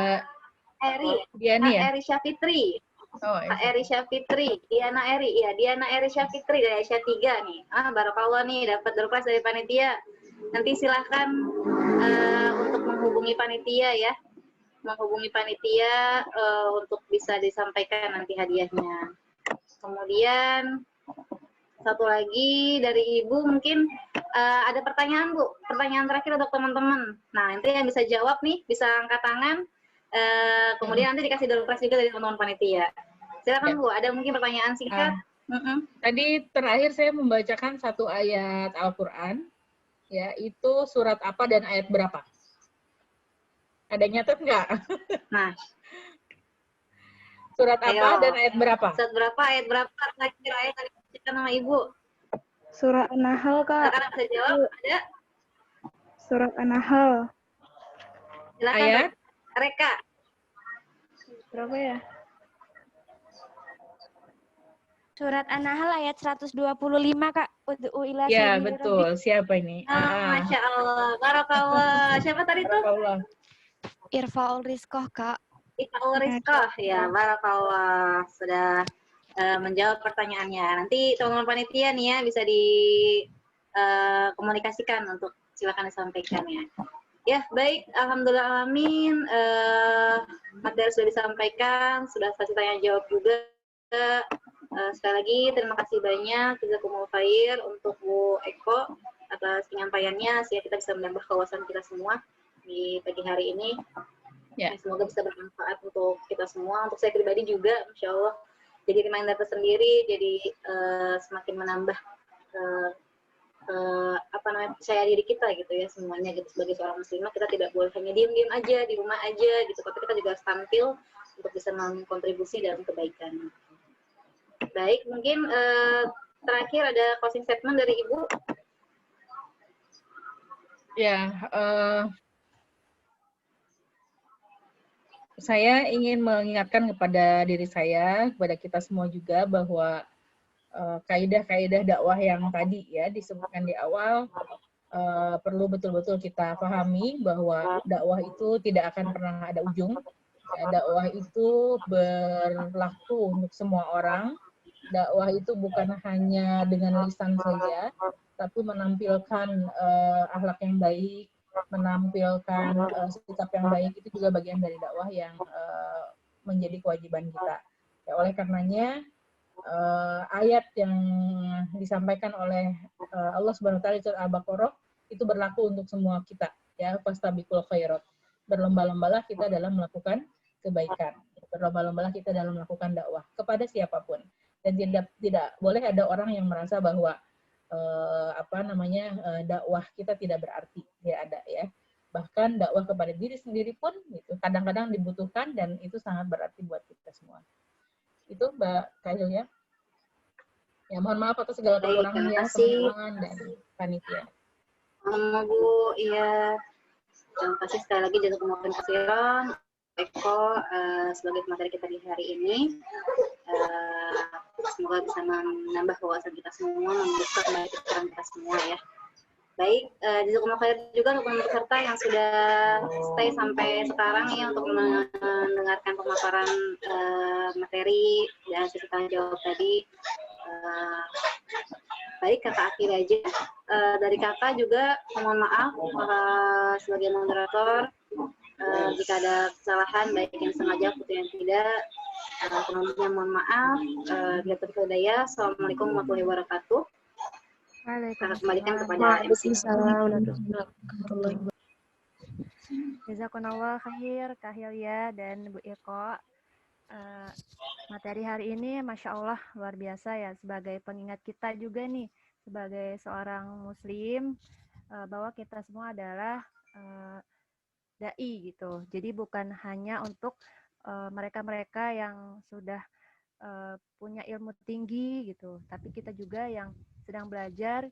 Eri Syafitri. Kak Eri Syafitri, Diana Eri Syafitri dari Asia 3 nih. Barakallah nih dapat door prize dari panitia. Nanti silahkan untuk menghubungi panitia ya. Menghubungi panitia untuk bisa disampaikan nanti hadiahnya. Kemudian satu lagi dari Ibu mungkin ada pertanyaan Bu, pertanyaan terakhir untuk teman-teman. Nah nanti yang bisa jawab nih bisa angkat tangan. Kemudian nanti dikasih door prize juga dari teman-teman panitia. Silakan Bu, ada mungkin pertanyaan singkat. Tadi terakhir saya membacakan satu ayat Al-Quran, ya itu surat apa dan ayat berapa? Ada nyatet nggak? Nah, surat apa dan ayat berapa? Surat berapa, ayat berapa? Terakhir ayat tadi dibacakan sama Ibu. Surat An-Nahl, Kak. Silakan bisa jawab, ada? Surat An-Nahl. Silakan, ayat? Reka. Berapa ya? Surat An-Nahl ayat 125, Kak. Ud'u ila Ya, sabili betul. Siapa ini? Masya Allah. Barakallah. Siapa tadi tuh? Barakallah. Irfa'ul Rizqah, Kak. Irfa'ul Rizqah. Ya, barakallah. Sudah menjawab pertanyaannya. Nanti teman-teman panitia nih ya bisa di komunikasikan untuk silakan disampaikan ya. Ya, baik. Alhamdulillah alamin. Materi sudah disampaikan, sudah saya tanya jawab juga. Sekali lagi terima kasih banyak jazakumullah khair untuk Bu Eko atas penyampaiannya sehingga kita bisa menambah wawasan kita semua di pagi hari ini. Ya. Semoga bisa bermanfaat untuk kita semua, untuk saya pribadi juga, Masya Allah. Jadi reminder tersendiri, jadi semakin menambah percaya diri kita gitu ya semuanya gitu sebagai seorang muslimah. Kita tidak boleh hanya diam-diam aja di rumah aja gitu, tapi kita juga harus tampil untuk bisa mengkontribusi dalam kebaikan. Baik, mungkin terakhir ada closing statement dari Ibu. Ya, saya ingin mengingatkan kepada diri saya, kepada kita semua juga bahwa kaidah-kaidah dakwah yang tadi ya disebutkan di awal perlu betul-betul kita pahami bahwa dakwah itu tidak akan pernah ada ujung. Ya, dakwah itu berlaku untuk semua orang. Dakwah itu bukan hanya dengan lisan saja, tapi menampilkan akhlak yang baik, menampilkan sikap yang baik itu juga bagian dari dakwah yang menjadi kewajiban kita. Ya, oleh karenanya ayat yang disampaikan oleh Allah Subhanahu wa taala di surat Al-Baqarah itu berlaku untuk semua kita ya, fastabiqul khairat. Berlomba-lombalah kita dalam melakukan kebaikan. Berlomba-lombalah kita dalam melakukan dakwah kepada siapapun. Dan tidak boleh ada orang yang merasa bahwa dakwah kita tidak berarti. Tidak ada ya. Bahkan dakwah kepada diri sendiri pun gitu kadang-kadang dibutuhkan dan itu sangat berarti buat kita semua. Itu Mbak Kayul ya. Ya, mohon maaf atas segala kekurangan ya, teman-teman dan panitia. Bu, iya. Terima kasih sekali lagi jazakumullah khairan Eko sebagai materi kita di hari ini. Semoga bisa menambah wawasan kita semua, membuka kembali pikiran kita semua ya. Baik, jazakumullah khairan juga untuk peserta yang sudah stay sampai sekarang ya untuk mendengarkan pemaparan materi dan sesi tanya jawab tadi. Baik, kakak akhir aja. Dari kakak juga mohon maaf sebagai moderator jika ada kesalahan baik yang sengaja maupun yang tidak. Sebelumnya mohon maaf. Bila terkendaya, assalamualaikum warahmatullahi wabarakatuh. Kita kembalikan kepada MC. Jazakumullah khair Kak Hilya dan Bu Eko. Materi hari ini Masya Allah luar biasa ya, sebagai pengingat kita juga nih sebagai seorang muslim bahwa kita semua adalah dai gitu. Jadi bukan hanya untuk mereka-mereka yang sudah punya ilmu tinggi gitu, tapi kita juga yang sedang belajar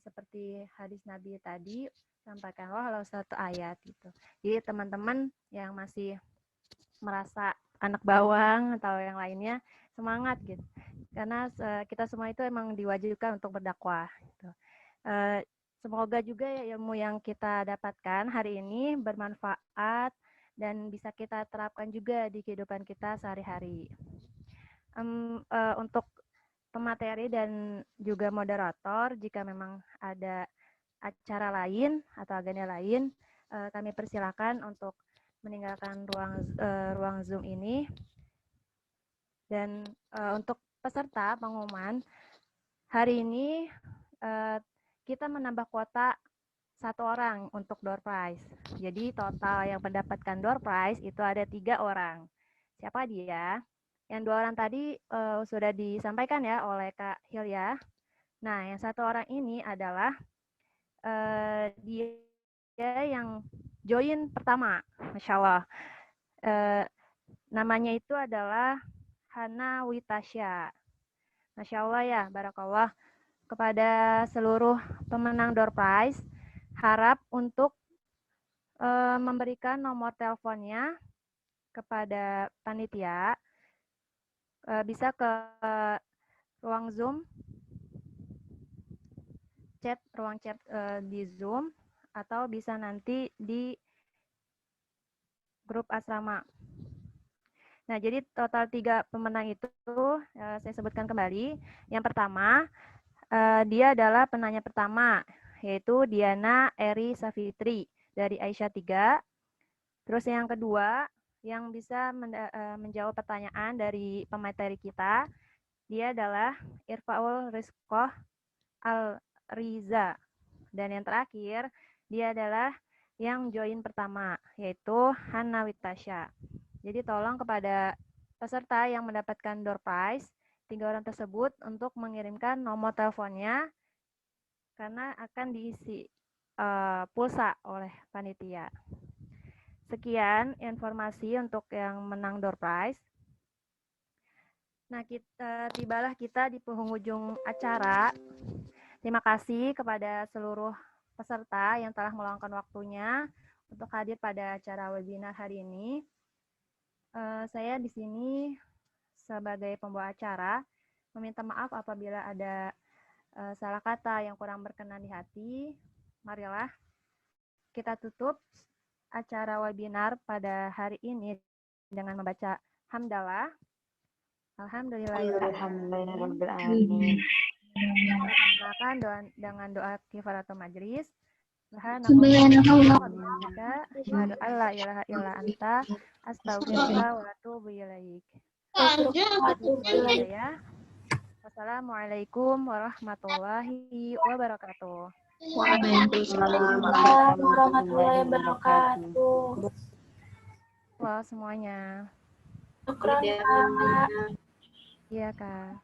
seperti hadis Nabi tadi sampaikanlah walau satu ayat gitu. Jadi teman-teman yang masih merasa anak bawang atau yang lainnya semangat gitu, karena kita semua itu emang diwajibkan untuk berdakwah gitu. Semoga juga ya ilmu yang kita dapatkan hari ini bermanfaat dan bisa kita terapkan juga di kehidupan kita sehari-hari. Untuk pemateri dan juga moderator, jika memang ada acara lain atau agenda lain, kami persilakan untuk meninggalkan ruang Zoom ini. Dan untuk peserta pengumuman, hari ini kita menambah kuota 1 orang untuk door prize. Jadi total yang mendapatkan door prize itu ada 3 orang. Siapa dia? Yang 2 orang tadi sudah disampaikan ya oleh Kak Hilya. Nah, yang 1 orang ini adalah dia yang join pertama, Masya Allah. Namanya itu adalah Hana Witasya. Masya Allah ya, barakallah. Kepada seluruh pemenang door prize, harap untuk memberikan nomor teleponnya kepada panitia. Bisa ke ruang Zoom, ruang chat di Zoom, atau bisa nanti di grup asrama. Nah, jadi total 3 pemenang itu saya sebutkan kembali. Yang pertama Dia adalah penanya pertama, yaitu Diana Eri Safitri dari Aisyah 3. Terus yang kedua, yang bisa menjawab pertanyaan dari pemateri kita, dia adalah Irfaul Rizkoh Al-Riza. Dan yang terakhir, dia adalah yang join pertama, yaitu Hana Witasha. Jadi tolong kepada peserta yang mendapatkan door prize, 3 orang tersebut untuk mengirimkan nomor teleponnya karena akan diisi pulsa oleh panitia. Sekian informasi untuk yang menang door prize. Nah, tibalah kita di penghujung acara. Terima kasih kepada seluruh peserta yang telah meluangkan waktunya untuk hadir pada acara webinar hari ini. Saya di sini sebagai pembawa acara meminta maaf apabila ada salah kata yang kurang berkenan di hati. Marilah kita tutup acara webinar pada hari ini dengan membaca hamdalah. Alhamdulillahirabbil alamin. Silakan dengan doa kifaratul majlis. Asyhadu an la ilaha illa anta astaghfiruka wa atubu ilaik. Wassalamualaikum warahmatullahi wabarakatuh. Waalaikumsalam warahmatullahi wabarakatuh. Wah, semuanya. Syukran, Kak. Iya, Kak.